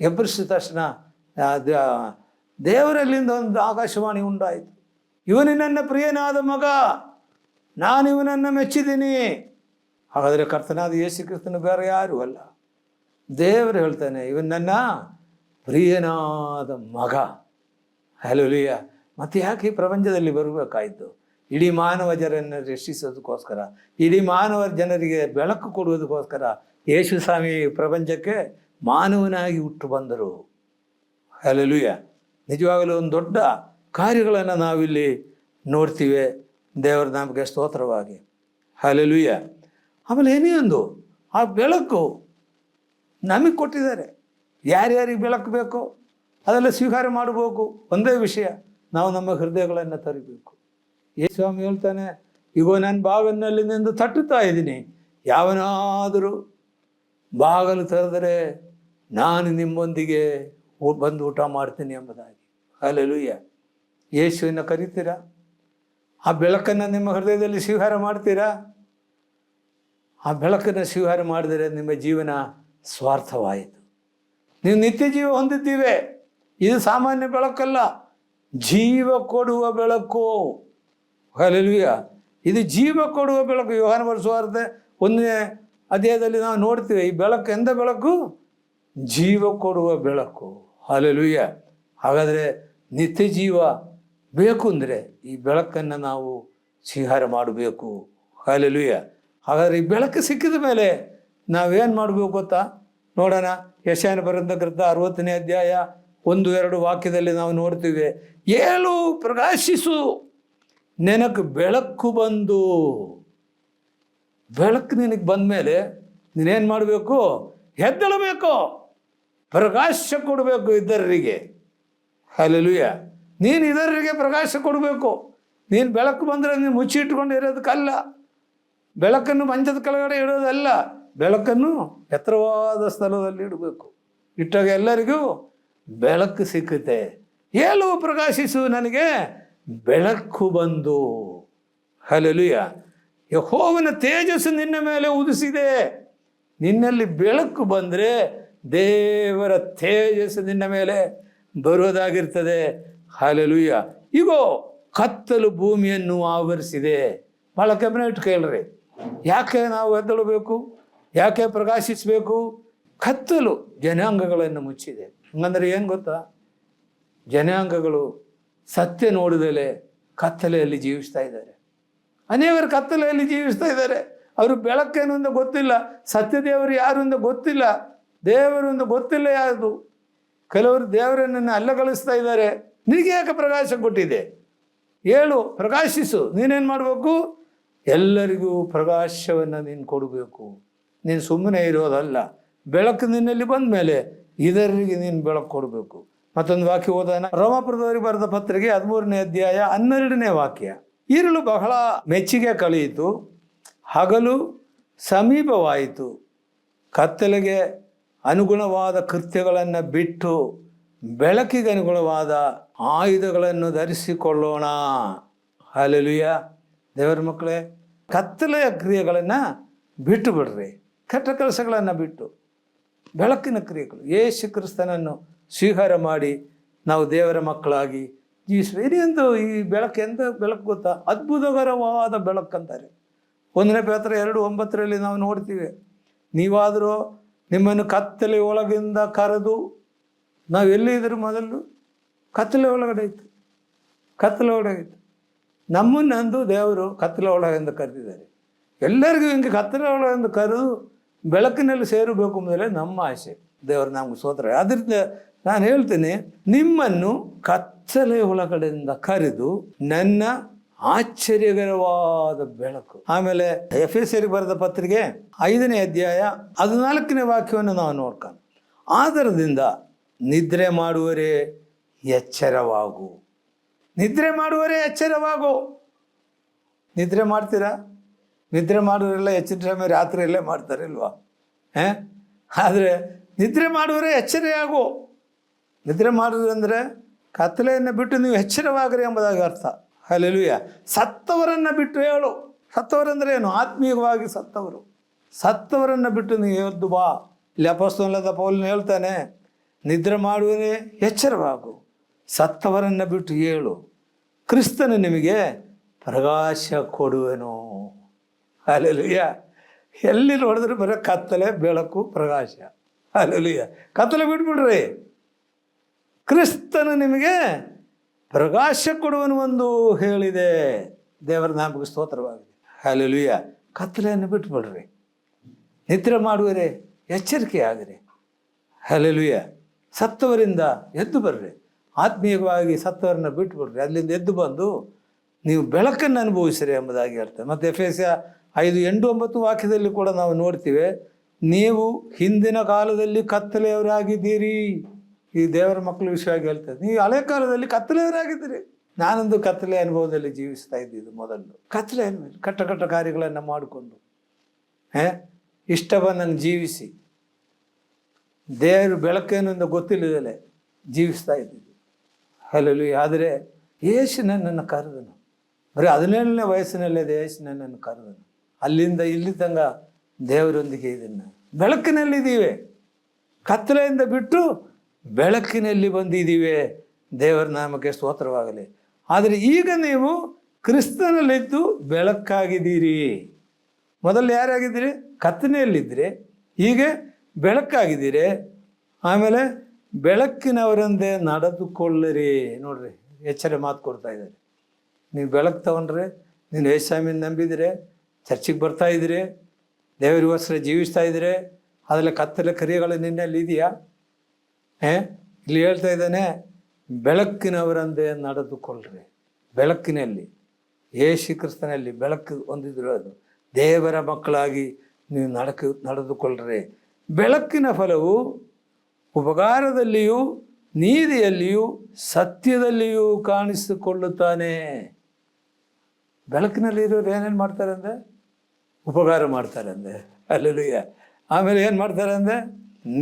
ಎಬ್ಬರಿಸಿದ ತಕ್ಷಣ ದೇವರಲ್ಲಿಂದ ಒಂದು ಆಕಾಶವಾಣಿ ಉಂಟಾಯಿತು. ಇವನು ನನ್ನ ಪ್ರಿಯನಾದ ಮಗ, ನಾನು ಇವನನ್ನು ಮೆಚ್ಚಿದ್ದೀನಿ. ಹಾಗಾದರೆ ಕರ್ತನಾದ ಯೇಸು ಕ್ರಿಸ್ತನು ಬೇರೆ ಯಾರೂ ಅಲ್ಲ. ದೇವರು ಹೇಳ್ತಾನೆ, ಇವನು ನನ್ನ ಪ್ರಿಯನಾದ ಮಗ. ಹಲ್ಲೆಲೂಯ. ಮತ್ತು ಯಾಕೆ ಈ ಪ್ರಪಂಚದಲ್ಲಿ ಬರಬೇಕಾಯಿತು? ಇಡೀ ಮಾನವ ಜನರನ್ನು ರಕ್ಷಿಸೋದಕ್ಕೋಸ್ಕರ, ಇಡೀ ಮಾನವ ಜನರಿಗೆ ಬೆಳಕು ಕೊಡುವುದಕ್ಕೋಸ್ಕರ ಯೇಸು ಸ್ವಾಮಿ ಪ್ರಪಂಚಕ್ಕೆ ಮಾನವನಾಗಿ ಹುಟ್ಟು ಬಂದರು. ಹಲ್ಲೆಲೂಯ. ನಿಜವಾಗಲೂ ಒಂದು ದೊಡ್ಡ ಕಾರ್ಯಗಳನ್ನು ನಾವಿಲ್ಲಿ ನೋಡ್ತೀವಿ. ದೇವರ ನಾಮಕ್ಕೆ ಸ್ತೋತ್ರವಾಗಿ. ಹಲ್ಲೆಲೂಯಾ. ಆಮೇಲೆ ಏನೇ ಒಂದು ಆ ಬೆಳಕು ನಮಗೆ ಕೊಟ್ಟಿದ್ದಾರೆ. ಯಾರ್ಯಾರಿಗೆ ಬೆಳಕು ಬೇಕೋ ಅದೆಲ್ಲ ಸ್ವೀಕಾರ ಮಾಡಬೇಕು. ಒಂದೇ ವಿಷಯ, ನಾವು ನಮ್ಮ ಹೃದಯಗಳನ್ನು ತರಬೇಕು. ಯೇಸು ಸ್ವಾಮಿ ಹೇಳ್ತಾನೆ, ಈಗ ನಾನು ಬಾಗಿಲಿನಲ್ಲಿ ನಿಂದು ತಟ್ಟುತ್ತಾ ಇದ್ದೀನಿ, ಯಾವನಾದರೂ ಬಾಗಿಲು ತೆರೆದರೆ ನಾನು ನಿಮ್ಮೊಂದಿಗೆ ಬಂದು ಊಟ ಮಾಡ್ತೀನಿ ಎಂಬುದಾಗಿ. ಹಲ್ಲೆಲೂಯಾ. ಯೇಸುವಿನ ಕರಿತೀರಾ? ಆ ಬೆಳಕನ್ನು ನಿಮ್ಮ ಹೃದಯದಲ್ಲಿ ಸ್ವೀಕಾರ ಮಾಡ್ತೀರಾ? ಆ ಬೆಳಕನ್ನು ಸ್ವೀಕಾರ ಮಾಡಿದರೆ ನಿಮ್ಮ ಜೀವನ ಸ್ವಾರ್ಥವಾಯಿತು. ನೀವು ನಿತ್ಯ ಜೀವ ಹೊಂದಿದ್ದೀವೆ. ಇದು ಸಾಮಾನ್ಯ ಬೆಳಕಲ್ಲ, ಜೀವ ಕೊಡುವ ಬೆಳಕು. ಹಲ್ಲೆಲೂಯಾ. ಇದು ಜೀವ ಕೊಡುವ ಬೆಳಕು. ಯೋಹಾನ ಬರೆಸುವಾರ್ತೆ 1ನೇ ಅಧ್ಯಾಯದಲ್ಲಿ ನಾವು ನೋಡ್ತೀವಿ, ಈ ಬೆಳಕು ಎಂದ ಬೆಳಕು? ಜೀವ ಕೊಡುವ ಬೆಳಕು. ಹಲ್ಲೆಲೂಯಾ. ಹಾಗಾದರೆ ನಿತ್ಯ ಜೀವ ಬೇಕು ಅಂದರೆ ಈ ಬೆಳಕನ್ನು ನಾವು ಸ್ವೀಕಾರ ಮಾಡಬೇಕು. ಹಲ್ಲೆಲೂಯಾ. ಹಾಗಾದರೆ ಈ ಬೆಳಕು ಸಿಕ್ಕಿದ ಮೇಲೆ ನಾವೇನು ಮಾಡಬೇಕು ಗೊತ್ತಾ? ನೋಡೋಣ. ಯೆಶಾಯನ ಬರೆದ ಗ್ರಂಥ 60ನೇ ಅಧ್ಯಾಯ 1-2 ವಾಕ್ಯದಲ್ಲಿ ನಾವು ನೋಡ್ತೀವಿ, ಏಳು ಪ್ರಕಾಶಿಸು, ನಿನಗೆ ಬೆಳಕು ಬಂದು. ಬೆಳಕು ನಿನಗೆ ಬಂದ ಮೇಲೆ ನೀನೇನು ಮಾಡಬೇಕು? ಎದ್ದೇಳಬೇಕು, ಪ್ರಕಾಶ ಕೊಡಬೇಕು ಇತರರಿಗೆ. ಹಲ್ಲೆಲೂಯಾ. ನೀನು ಇತರರಿಗೆ ಪ್ರಕಾಶ ಕೊಡಬೇಕು. ನೀನು ಬೆಳಕು ಬಂದರೆ ನೀನು ಮುಚ್ಚಿಟ್ಕೊಂಡು ಇರೋದಕ್ಕಲ್ಲ, ಬೆಳಕನ್ನು ಮಂಚದ ಕೆಳಗಡೆ ಇಡೋದಲ್ಲ, ಬೆಳಕನ್ನು ಎತ್ತರವಾದ ಸ್ಥಳದಲ್ಲಿ ಇಡಬೇಕು. ಇಟ್ಟಾಗ ಎಲ್ಲರಿಗೂ ಬೆಳಕು ಸಿಕ್ಕುತ್ತೆ. ಏಳು ಪ್ರಕಾಶಿಸು, ನನಗೆ ಬೆಳಕು ಬಂದು. ಹಲ್ಲೆಲೂಯಾ. ಯೆಹೋವನ ತೇಜಸ್ಸು ನಿನ್ನ ಮೇಲೆ ಉದಿಸಿದೆ. ನಿನ್ನಲ್ಲಿ ಬೆಳಕು ಬಂದರೆ ದೇವರ ತೇಜಸ್ಸು ನಿನ್ನ ಮೇಲೆ ಬರುವುದಾಗಿರ್ತದೆ. ಹಲ್ಲೆಲೂಯಾ. ಈಗೋ ಕತ್ತಲು ಭೂಮಿಯನ್ನು ಆವರಿಸಿದೆ. ಭಾಳ ಗಮನ ಇಟ್ಟು ಕೇಳ್ರಿ. ಯಾಕೆ ನಾವು ಎದ್ದೇಳಬೇಕು? ಯಾಕೆ ಪ್ರಕಾಶಿಸಬೇಕು? ಕತ್ತಲು ಜನಾಂಗಗಳನ್ನು ಮುಚ್ಚಿದೆ. ಹಂಗಂದ್ರೆ ಏನು ಗೊತ್ತಾ? ಜನಾಂಗಗಳು ಸತ್ಯ ನೋಡಿದಲೇ ಕತ್ತಲೆಯಲ್ಲಿ ಜೀವಿಸ್ತಾ ಇದ್ದಾರೆ. ಅನೇಕರು ಕತ್ತಲೆಯಲ್ಲಿ ಜೀವಿಸ್ತಾ ಇದ್ದಾರೆ. ಅವರು ಬೆಳಕೇನು ಅಂತ ಗೊತ್ತಿಲ್ಲ, ಸತ್ಯದೇವರು ಯಾರು ಅಂತ ಗೊತ್ತಿಲ್ಲ, ದೇವರು ಅಂತ ಗೊತ್ತಿಲ್ಲ ಯಾವುದು. ಕೆಲವರು ದೇವರನ್ನು ಅಲ್ಲಗಳಿಸ್ತಾ ಇದ್ದಾರೆ. ನಿನಗೆ ಯಾಕೆ ಪ್ರಕಾಶ ಕೊಟ್ಟಿದೆ? ಹೇಳು, ಪ್ರಕಾಶಿಸು. ನೀನೇನು ಮಾಡಬೇಕು? ಎಲ್ಲರಿಗೂ ಪ್ರಕಾಶವನ್ನು ನೀನು ಕೊಡಬೇಕು. ನೀನು ಸುಮ್ಮನೆ ಇರೋದಲ್ಲ, ಬೆಳಕು ನಿನ್ನಲ್ಲಿ ಬಂದ ಮೇಲೆ ಇದರಿಗೆ ನೀನು ಬೆಳಕು ಕೊಡಬೇಕು. ಮತ್ತೊಂದು ವಾಕ್ಯ ಓದೋಣ. ರೋಮಾಪುರದವರಿಗೆ ಬರೆದ ಪತ್ರಿಕೆ 13ನೇ ಅಧ್ಯಾಯ 12ನೇ ವಾಕ್ಯ. ಇರುಳು ಬಹಳ ಮೆಚ್ಚಿಗೆ ಕಳೆಯಿತು, ಹಗಲು ಸಮೀಪವಾಯಿತು. ಕತ್ತಲೆಗೆ ಅನುಗುಣವಾದ ಕೃತ್ಯಗಳನ್ನು ಬಿಟ್ಟು ಬೆಳಕಿಗೆ ಅನುಗುಣವಾದ ಆಯುಧಗಳನ್ನು ಧರಿಸಿಕೊಳ್ಳೋಣ. ಹಲ್ಲೆಲೂಯಾ. ದೇವರ ಮಕ್ಕಳೇ, ಕತ್ತಲೆಯ ಕ್ರಿಯೆಗಳನ್ನು ಬಿಟ್ಟು ಬಿಡ್ರಿ. ಕೆಟ್ಟ ಕೆಲಸಗಳನ್ನು ಬಿಟ್ಟು ಬೆಳಕಿನ ಕ್ರಿಯೆಗಳು, ಯೇಸು ಕ್ರಿಸ್ತನನ್ನು ಸ್ವೀಕಾರ ಮಾಡಿ ನಾವು ದೇವರ ಮಕ್ಕಳಾಗಿ ಜೀವಿಸಬೇಕು. ಎಂದು ಈ ಬೆಳಕು ಎಂದ ಬೆಳಕು ಗೊತ್ತಾ? ಅದ್ಭುತಕರವಾದ ಬೆಳಕಂತಾರೆ. 1ನೇ ಪೇತ್ರ 2:9 ನಾವು ನೋಡ್ತೀವಿ, ನೀವಾದರೂ ನಿಮ್ಮನ್ನು ಕತ್ತಲೆ ಒಳಗಿಂದ ಕರೆದು. ನಾವು ಎಲ್ಲಿದ್ದರೂ ಮೊದಲು ಕತ್ತಲೆ ಒಳಗಡೆ ಇತ್ತು, ಕತ್ತಲೆ ಒಳಗೆ ಇತ್ತು. ನಮ್ಮನ್ನಂದು ದೇವರು ಕತ್ತಲೆ ಒಳಗಿಂದ ಕರೆದಿದ್ದಾರೆ. ಎಲ್ಲರಿಗೂ ಹಿಂಗೆ ಕತ್ತಲೆ ಒಳಗಿಂದ ಕರೆದು ಬೆಳಕಿನಲ್ಲಿ ಸೇರಬೇಕು ಮೊದಲೇ ನಮ್ಮ ಆಸೆ. ದೇವರು ನಮ್ಗೆ ಸ್ತೋತ್ರ. ಅದರಿಂದ ನಾನು ಹೇಳ್ತೀನಿ, ನಿಮ್ಮನ್ನು ಕತ್ತಲೆ ಒಳಗಡೆಯಿಂದ ಕರೆದು ನನ್ನ ಆಶ್ಚರ್ಯಕರವಾದ ಬೆಳಕು. ಆಮೇಲೆ ಎಫೆಸರಿಗೆ ಬರೆದ ಪತ್ರಿಕೆ 5ನೇ ಅಧ್ಯಾಯ 14ನೇ ವಾಕ್ಯವನ್ನು ನಾವು ನೋಡ್ಕೊಂಡು, ಆದರದಿಂದ ನಿದ್ರೆ ಮಾಡುವರೇ ಎಚ್ಚರವಾಗು. ನಿದ್ರೆ ಮಾಡುವರೇ ಎಚ್ಚರವಾಗು. ನಿದ್ರೆ ಮಾಡ್ತೀರಾ? ನಿದ್ರೆ ಮಾಡೋರೆಲ್ಲ ಹೆಚ್ಚಿನ ಸಮಯ ರಾತ್ರಿಯಲ್ಲೇ ಮಾಡ್ತಾರೆ ಇಲ್ವಾ? ಆದರೆ ನಿದ್ರೆ ಮಾಡುವರೇ ಎಚ್ಚರವಾಗು. ನಿದ್ರೆ ಮಾಡೋದಂದರೆ ಕತ್ತಲೆಯನ್ನು ಬಿಟ್ಟು ನೀವು ಎಚ್ಚರವಾಗ್ರಿ ಎಂಬುದಾಗಿ ಅರ್ಥ. ಹಲ್ಲೆಲೂಯಾ. ಸತ್ತವರನ್ನು ಬಿಟ್ಟು ಹೇಳು. ಸತ್ತವರಂದರೆ ಏನು? ಆತ್ಮೀಯವಾಗಿ ಸತ್ತವರು. ಸತ್ತವರನ್ನು ಬಿಟ್ಟು ನೀವು ಎದ್ದು ಬಾ. ಇಲ್ಲಿ ಅಪೊಸ್ತಲನಾದ ಪೌಲನು ಹೇಳ್ತಾನೆ, ನಿದ್ರೆ ಮಾಡುವನೇ ಎಚ್ಚರವಾಗು, ಸತ್ತವರನ್ನು ಬಿಟ್ಟು ಹೇಳು, ಕ್ರಿಸ್ತನು ನಿಮಗೆ ಪ್ರಕಾಶ ಕೊಡುವೆನು. ಹಲ್ಲೆಲೂಯಾ. ಎಲ್ಲಿ ನೋಡಿದ್ರೆ ಬರೀ ಕತ್ತಲೆ, ಬೆಳಕು, ಪ್ರಕಾಶ. ಹಲ್ಲೆಲೂಯಾ. ಕತ್ತಲೆ ಬಿಟ್ಬಿಡ್ರಿ. ಕ್ರಿಸ್ತನು ನಿಮಗೆ ಪ್ರಕಾಶ ಕೊಡುವನು ಒಂದು ಹೇಳಿದೆ. ದೇವರ ನಾಮಕ್ಕೆ ಸ್ತೋತ್ರವಾಗಿದೆ. ಹಲ್ಲೆಲೂಯಾ. ಕತ್ತಲೆಯನ್ನು ಬಿಟ್ಬಿಡ್ರಿ. ನಿದ್ರೆ ಮಾಡುವರೆ ಎಚ್ಚರಿಕೆ ಆಗಿರಿ. ಹಲ್ಲೆಲೂಯಾ. ಸತ್ತವರಿಂದ ಎದ್ದು ಬರ್ರಿ. ಆತ್ಮೀಯವಾಗಿ ಸತ್ತವರನ್ನ ಬಿಟ್ಬಿಡ್ರಿ. ಅಲ್ಲಿಂದ ಎದ್ದು ಬಂದು ನೀವು ಬೆಳಕನ್ನು ಅನುಭವಿಸಿರಿ ಎಂಬುದಾಗಿ ಹೇಳ್ತಾರೆ. ಮತ್ತು ಎಫೆಸ 5:8-9 ವಾಕ್ಯದಲ್ಲಿ ಕೂಡ ನಾವು ನೋಡ್ತೀವಿ, ನೀವು ಹಿಂದಿನ ಕಾಲದಲ್ಲಿ ಕತ್ತಲೆಯವರಾಗಿದ್ದೀರಿ. ಈ ದೇವರ ಮಕ್ಕಳ ವಿಷಯವಾಗಿ ಹೇಳ್ತಾರೆ, ನೀವು ಹಳೆ ಕಾಲದಲ್ಲಿ ಕತ್ತಲೆಯವರಾಗಿದ್ದೀರಿ. ನಾನೊಂದು ಕತ್ತಲೆ ಅನುಭವದಲ್ಲಿ ಜೀವಿಸ್ತಾ ಇದ್ದಿದ್ದು ಮೊದಲು. ಕತ್ತಲೆ ಅನ್ಮೇಲೆ ಕಟ್ಟ ಕಾರ್ಯಗಳನ್ನು ಮಾಡಿಕೊಂಡು ಇಷ್ಟ ಬಂದಂಗೆ ಜೀವಿಸಿ ದೇವರು ಬೆಳಕೇನೆಂದು ಗೊತ್ತಿಲ್ಲದಲೆ ಜೀವಿಸ್ತಾ ಇದ್ದಿದ್ದು. ಹಲಲು. ಆದರೆ ಯೇಸು ನನ್ನನ್ನು ಕರೆದನು. ಬರೀ 17ನೇ ವಯಸ್ಸಿನಲ್ಲೇ ಯೇಸು ನನ್ನನ್ನು ಕರೆದನು. ಅಲ್ಲಿಂದ ಇಲ್ಲಿ ತನಕ ದೇವರೊಂದಿಗೆ ಇದನ್ನು ಬೆಳಕಿನಲ್ಲಿದ್ದೀವಿ. ಕತ್ತಲೆಯಿಂದ ಬಿಟ್ಟು ಬೆಳಕಿನಲ್ಲಿ ಬಂದಿದ್ದೀವಿ. ದೇವರ ನಾಮಕ್ಕೆ ಸ್ತೋತ್ರವಾಗಲಿ. ಆದರೆ ಈಗ ನೀವು ಕ್ರಿಸ್ತನಲ್ಲಿದ್ದು ಬೆಳಕಾಗಿದ್ದೀರಿ. ಮೊದಲು ಯಾರಾಗಿದ್ದೀರಿ? ಕತ್ತಲೆಯಲ್ಲಿದ್ದರೆ ಈಗ ಬೆಳಕಾಗಿದ್ದೀರಿ. ಆಮೇಲೆ ಬೆಳಕಿನವರಂದೇ ನಡೆದುಕೊಳ್ಳಿರಿ. ನೋಡ್ರಿ, ಎಚ್ಚರ ಮಾತು ಕೊಡ್ತಾ ಇದ್ದಾರೆ. ನೀವು ಬೆಳಕು ತಗೊಂಡ್ರೆ, ನೀನು ಯೇಸುಸ್ವಾಮಿನ ನಂಬಿದರೆ, ಚರ್ಚಿಗೆ ಬರ್ತಾ ಇದ್ದೀರಿ, ದೇವರಿಗೋಸ್ಕರ ಜೀವಿಸ್ತಾ ಇದ್ದೀರಿ, ಅದರಲ್ಲಿ ಕತ್ತಲೆ ಕ್ರಿಯೆಗಳು ನಿನ್ನಲ್ಲಿ ಇದೆಯಾ? ಇಲ್ಲಿ ಹೇಳ್ತಾ ಇದ್ದಾನೆ, ಬೆಳಕಿನವರಂದೇ ನಡೆದುಕೊಳ್ಳ್ರಿ. ಬೆಳಕಿನಲ್ಲಿ, ಯೇಸು ಕ್ರಿಸ್ತನಲ್ಲಿ ಬೆಳಕು ಹೊಂದಿದ್ರು. ಅದು ದೇವರ ಮಕ್ಕಳಾಗಿ ನೀವು ನಡೆದುಕೊಳ್ಳ್ರಿ. ಬೆಳಕಿನ ಫಲವು ಉಪಕಾರದಲ್ಲಿಯೂ ನೀತಿಯಲ್ಲಿಯೂ ಸತ್ಯದಲ್ಲಿಯೂ ಕಾಣಿಸಿಕೊಳ್ಳುತ್ತಾನೆ. ಬೆಳಕಿನಲ್ಲಿ ಇರೋರು ಏನೇನು ಮಾಡ್ತಾರೆ ಅಂದರೆ ಉಪಕಾರ ಮಾಡ್ತಾರೆ ಅಂದೆ. ಹಲ್ಲೆಲೂಯಾ. ಆಮೇಲೆ ಏನು ಮಾಡ್ತಾರೆ ಅಂದರೆ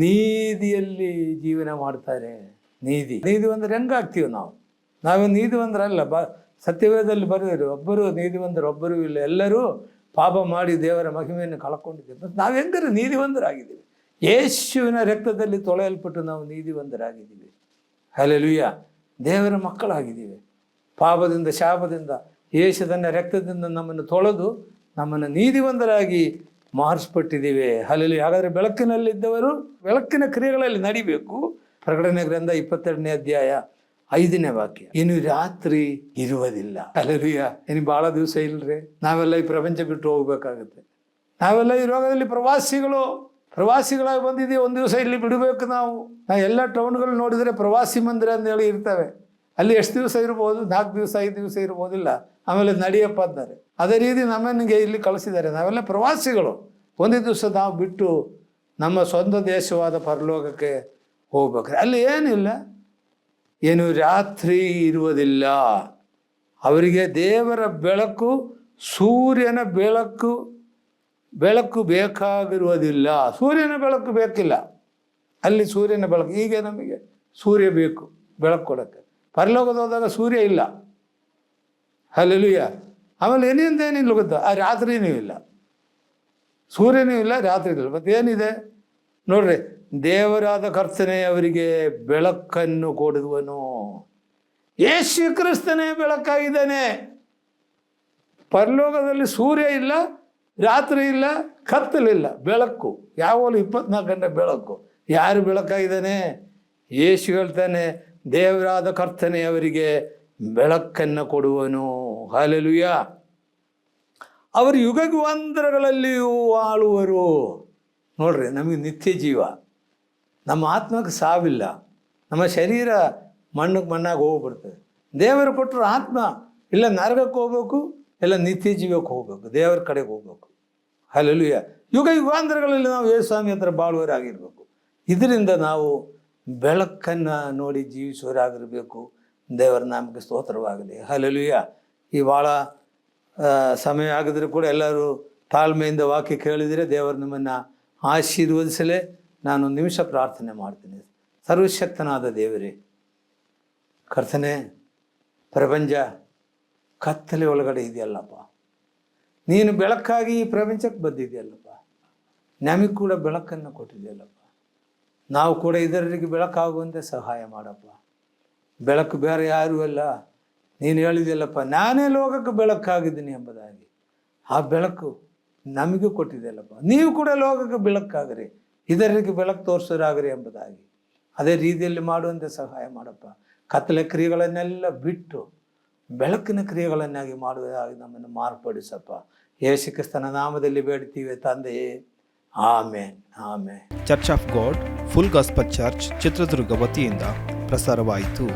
ನೀತಿಯಲ್ಲಿ ಜೀವನ ಮಾಡ್ತಾರೆ. ನೀತಿ ಅಂದರೆ ಹೆಂಗಾಗ್ತೀವಿ ನಾವು ನೀತಿವಂತರಲ್ಲ. ಸತ್ಯವೇದದಲ್ಲಿ ಬರೆದಿರು, ಒಬ್ಬರು ನೀತಿವಂತರು ಒಬ್ಬರೂ ಇಲ್ಲ, ಎಲ್ಲರೂ ಪಾಪ ಮಾಡಿ ದೇವರ ಮಹಿಮೆಯನ್ನು ಕಳ್ಕೊಂಡಿದ್ದೀವಿ. ಮತ್ತು ನಾವು ಹೆಂಗಾರೆ ನೀತಿವಂತರಾಗಿದ್ದೀವಿ. ಯೇಸುವಿನ ರಕ್ತದಲ್ಲಿ ತೊಳೆಯಲ್ಪಟ್ಟು ನಾವು ನೀತಿವಂತರಾಗಿದ್ದೀವಿ. ಹಲ್ಲೆಲೂಯಾ. ದೇವರ ಮಕ್ಕಳಾಗಿದ್ದೀವಿ. ಪಾಪದಿಂದ ಶಾಪದಿಂದ ಯೇಸು ತನ್ನ ರಕ್ತದಿಂದ ನಮ್ಮನ್ನು ತೊಳೆದು ನಮ್ಮನ್ನು ನೀತಿವಂತರಾಗಿ ಮಾರ್ಪಟ್ಟಿದ್ದೀವಿ. ಹಲ್ಲೆಲೂಯಾ. ಹಾಗಾದರೆ ಬೆಳಕಿನಲ್ಲಿದ್ದವರು ಬೆಳಕಿನ ಕ್ರಿಯೆಗಳಲ್ಲಿ ನಡಿಬೇಕು. ಪ್ರಕಟಣೆ ಗ್ರಂಥ 22ನೇ ಅಧ್ಯಾಯ 5ನೇ ವಾಕ್ಯ. ಇನ್ನು ರಾತ್ರಿ ಇರುವುದಿಲ್ಲ. ಹಲ್ಲೆಲೂಯಾ. ಇನ್ನು ಭಾಳ ದಿವಸ ಇಲ್ಲರಿ. ನಾವೆಲ್ಲ ಈ ಪ್ರಪಂಚ ಬಿಟ್ಟು ಹೋಗ್ಬೇಕಾಗುತ್ತೆ. ನಾವೆಲ್ಲ ಈ ರೋಗದಲ್ಲಿ ಪ್ರವಾಸಿಗಳಾಗಿ ಬಂದಿದ್ದೀವಿ. ಒಂದು ದಿವಸ ಇಲ್ಲಿ ಬಿಡಬೇಕು. ನಾವು ಎಲ್ಲ ಟೌನ್ಗಳು ನೋಡಿದರೆ ಪ್ರವಾಸಿ ಮಂದಿರ ಅಂತೇಳಿ ಇರ್ತವೆ. ಅಲ್ಲಿ ಎಷ್ಟು ದಿವಸ ಇರ್ಬೋದು? 4 ದಿವಸ 5 ದಿವಸ ಇರ್ಬೋದಿಲ್ಲ. ಆಮೇಲೆ ನಡಿಯಪ್ಪ ಅಂತಾರೆ. ಅದೇ ರೀತಿ ನಮ್ಮನಿಗೆ ಇಲ್ಲಿ ಕಳಿಸಿದ್ದಾರೆ. ನಾವೆಲ್ಲ ಪ್ರವಾಸಿಗಳು. ಒಂದು ದಿವಸ ನಾವು ಬಿಟ್ಟು ನಮ್ಮ ಸ್ವಂತ ದೇಶವಾದ ಪರಲೋಕಕ್ಕೆ ಹೋಗ್ಬೇಕು. ಅಲ್ಲಿ ಏನಿಲ್ಲ, ಏನು ರಾತ್ರಿ ಇರುವುದಿಲ್ಲ. ಅವರಿಗೆ ದೇವರ ಬೆಳಕು, ಸೂರ್ಯನ ಬೆಳಕು ಬೇಕಾಗಿರುವುದಿಲ್ಲ. ಸೂರ್ಯನ ಬೆಳಕು ಬೇಕಿಲ್ಲ. ಅಲ್ಲಿ ಸೂರ್ಯನ ಬೆಳಕು. ಈಗ ನಮಗೆ ಸೂರ್ಯ ಬೇಕು ಬೆಳಕು ಕೊಡೋಕ್ಕೆ. ಪರಲೋಕದ ಹೋದಾಗ ಸೂರ್ಯ ಇಲ್ಲ. ಹಲ್ಲೆಲೂಯಾ. ಆಮೇಲೆ ಏನಿಲ್ಲ ಗೊತ್ತಾ? ಆ ರಾತ್ರಿನೂ ಇಲ್ಲ, ಸೂರ್ಯನೂ ಇಲ್ಲ, ರಾತ್ರಿ ಇಲ್ಲ. ಮತ್ತು ಏನಿದೆ ನೋಡ್ರಿ, ದೇವರಾದ ಕರ್ತನೇ ಅವರಿಗೆ ಬೆಳಕನ್ನು ಕೊಡುವನು. ಯೇಸು ಕ್ರಿಸ್ತನೇ ಬೆಳಕಾಗಿದ್ದಾನೆ. ಪರಲೋಕದಲ್ಲಿ ಸೂರ್ಯ ಇಲ್ಲ, ರಾತ್ರಿ ಇಲ್ಲ, ಕತ್ತಲಿಲ್ಲ, ಬೆಳಕು. ಯಾವಾಗಲೂ 24 ಗಂಟೆ ಬೆಳಕು. ಯಾರು ಬೆಳಕಾಗಿದ್ದಾನೆ? ಯೇಸು ಹೇಳ್ತಾನೆ, ದೇವರಾದ ಕರ್ತನೇ ಅವರಿಗೆ ಬೆಳಕನ್ನು ಕೊಡುವನು. ಹಲ್ಲೆಲೂಯಾ. ಅವರು ಯುಗಯುಗಾಂತರಗಳಲ್ಲಿಯೂ ಆಳುವರು. ನೋಡ್ರಿ, ನಮಗೆ ನಿತ್ಯ ಜೀವ, ನಮ್ಮ ಆತ್ಮಕ್ಕೆ ಸಾವಿಲ್ಲ. ನಮ್ಮ ಶರೀರ ಮಣ್ಣಾಗಿ ಹೋಗ್ಬಿಡ್ತದೆ. ದೇವರು ಕೊಟ್ಟರು ಆತ್ಮ ಇಲ್ಲ ನರಕಕ್ಕೆ ಹೋಗ್ಬೇಕು, ಇಲ್ಲ ನಿತ್ಯ ಜೀವಕ್ಕೆ ಹೋಗ್ಬೇಕು, ದೇವರ ಕಡೆಗೆ ಹೋಗ್ಬೇಕು. ಹಲ್ಲೆಲೂಯಾ. ಯುಗಾಂತರಗಳಲ್ಲಿ ನಾವು ಯೇಸುಸ್ವಾಮಿ ಹತ್ರ ಬಾಳುವರಾಗಿರ್ಬೇಕು. ಇದರಿಂದ ನಾವು ಬೆಳಕನ್ನು ನೋಡಿ ಜೀವಿಸುವರಾಗಿರಬೇಕು. ದೇವರ ನಾಮಕ್ಕೆ ಸ್ತೋತ್ರವಾಗಲಿ. ಹಲ್ಲೆಲೂಯಾ. ಈ ಭಾಳ ಸಮಯ ಆಗಿದ್ರೆ ಕೂಡ ಎಲ್ಲರೂ ತಾಳ್ಮೆಯಿಂದ ವಾಕ್ಯ ಕೇಳಿದರೆ ದೇವರು ನಿಮ್ಮನ್ನು ಆಶೀರ್ವದಿಸಲೇ. ನಾನು ನಿಮಿಷ ಪ್ರಾರ್ಥನೆ ಮಾಡ್ತೀನಿ. ಸರ್ವಶಕ್ತನಾದ ದೇವರೇ, ಕರ್ತನೇ, ಪ್ರಪಂಚ ಕತ್ತಲೆ ಒಳಗಡೆ ಇದೆಯಲ್ಲಪ್ಪ. ನೀನು ಬೆಳಕಾಗಿ ಈ ಪ್ರಪಂಚಕ್ಕೆ ಬಂದಿದೆಯಲ್ಲಪ್ಪ. ನಮಗೆ ಕೂಡ ಬೆಳಕನ್ನು ಕೊಟ್ಟಿದೆಯಲ್ಲಪ್ಪ. ನಾವು ಕೂಡ ಇದರಿಗೆ ಬೆಳಕಾಗುವಂತೆ ಸಹಾಯ ಮಾಡಪ್ಪ. ಬೆಳಕು ಬೇರೆ ಯಾರೂ ಅಲ್ಲ. ನೀನು ಹೇಳಿದೆಯಲ್ಲಪ್ಪ, ನಾನೇ ಲೋಕಕ್ಕೆ ಬೆಳಕಾಗಿದ್ದೀನಿ ಎಂಬುದಾಗಿ. ಆ ಬೆಳಕು ನಮಗೂ ಕೊಟ್ಟಿದೆಯಲ್ಲಪ್ಪ. ನೀವು ಕೂಡ ಲೋಕಕ್ಕೆ ಬೆಳಕಾಗ್ರಿ, ಇದರಿಗೆ ಬೆಳಕು ತೋರಿಸೋರಾಗ್ರಿ ಎಂಬುದಾಗಿ. ಅದೇ ರೀತಿಯಲ್ಲಿ ಮಾಡುವಂತೆ ಸಹಾಯ ಮಾಡಪ್ಪ. ಕತ್ತಲೆ ಕ್ರಿಯೆಗಳನ್ನೆಲ್ಲ ಬಿಟ್ಟು ಬೆಳಕಿನ ಕ್ರಿಯೆಗಳನ್ನಾಗಿ ಮಾಡುವುದಾಗಿ ನಮ್ಮನ್ನು ಮಾರ್ಪಡಿಸಪ್ಪ. ಯೇಸು ಕ್ರಿಸ್ತನ ನಾಮದಲ್ಲಿ ಬೇಡ್ತೀವಿ ತಂದೆಯೇ, amen, amen. Church of God full gospel church Chitradurga ವತಿಯಿಂದ ಪ್ರಸಾರವಾಯಿತು.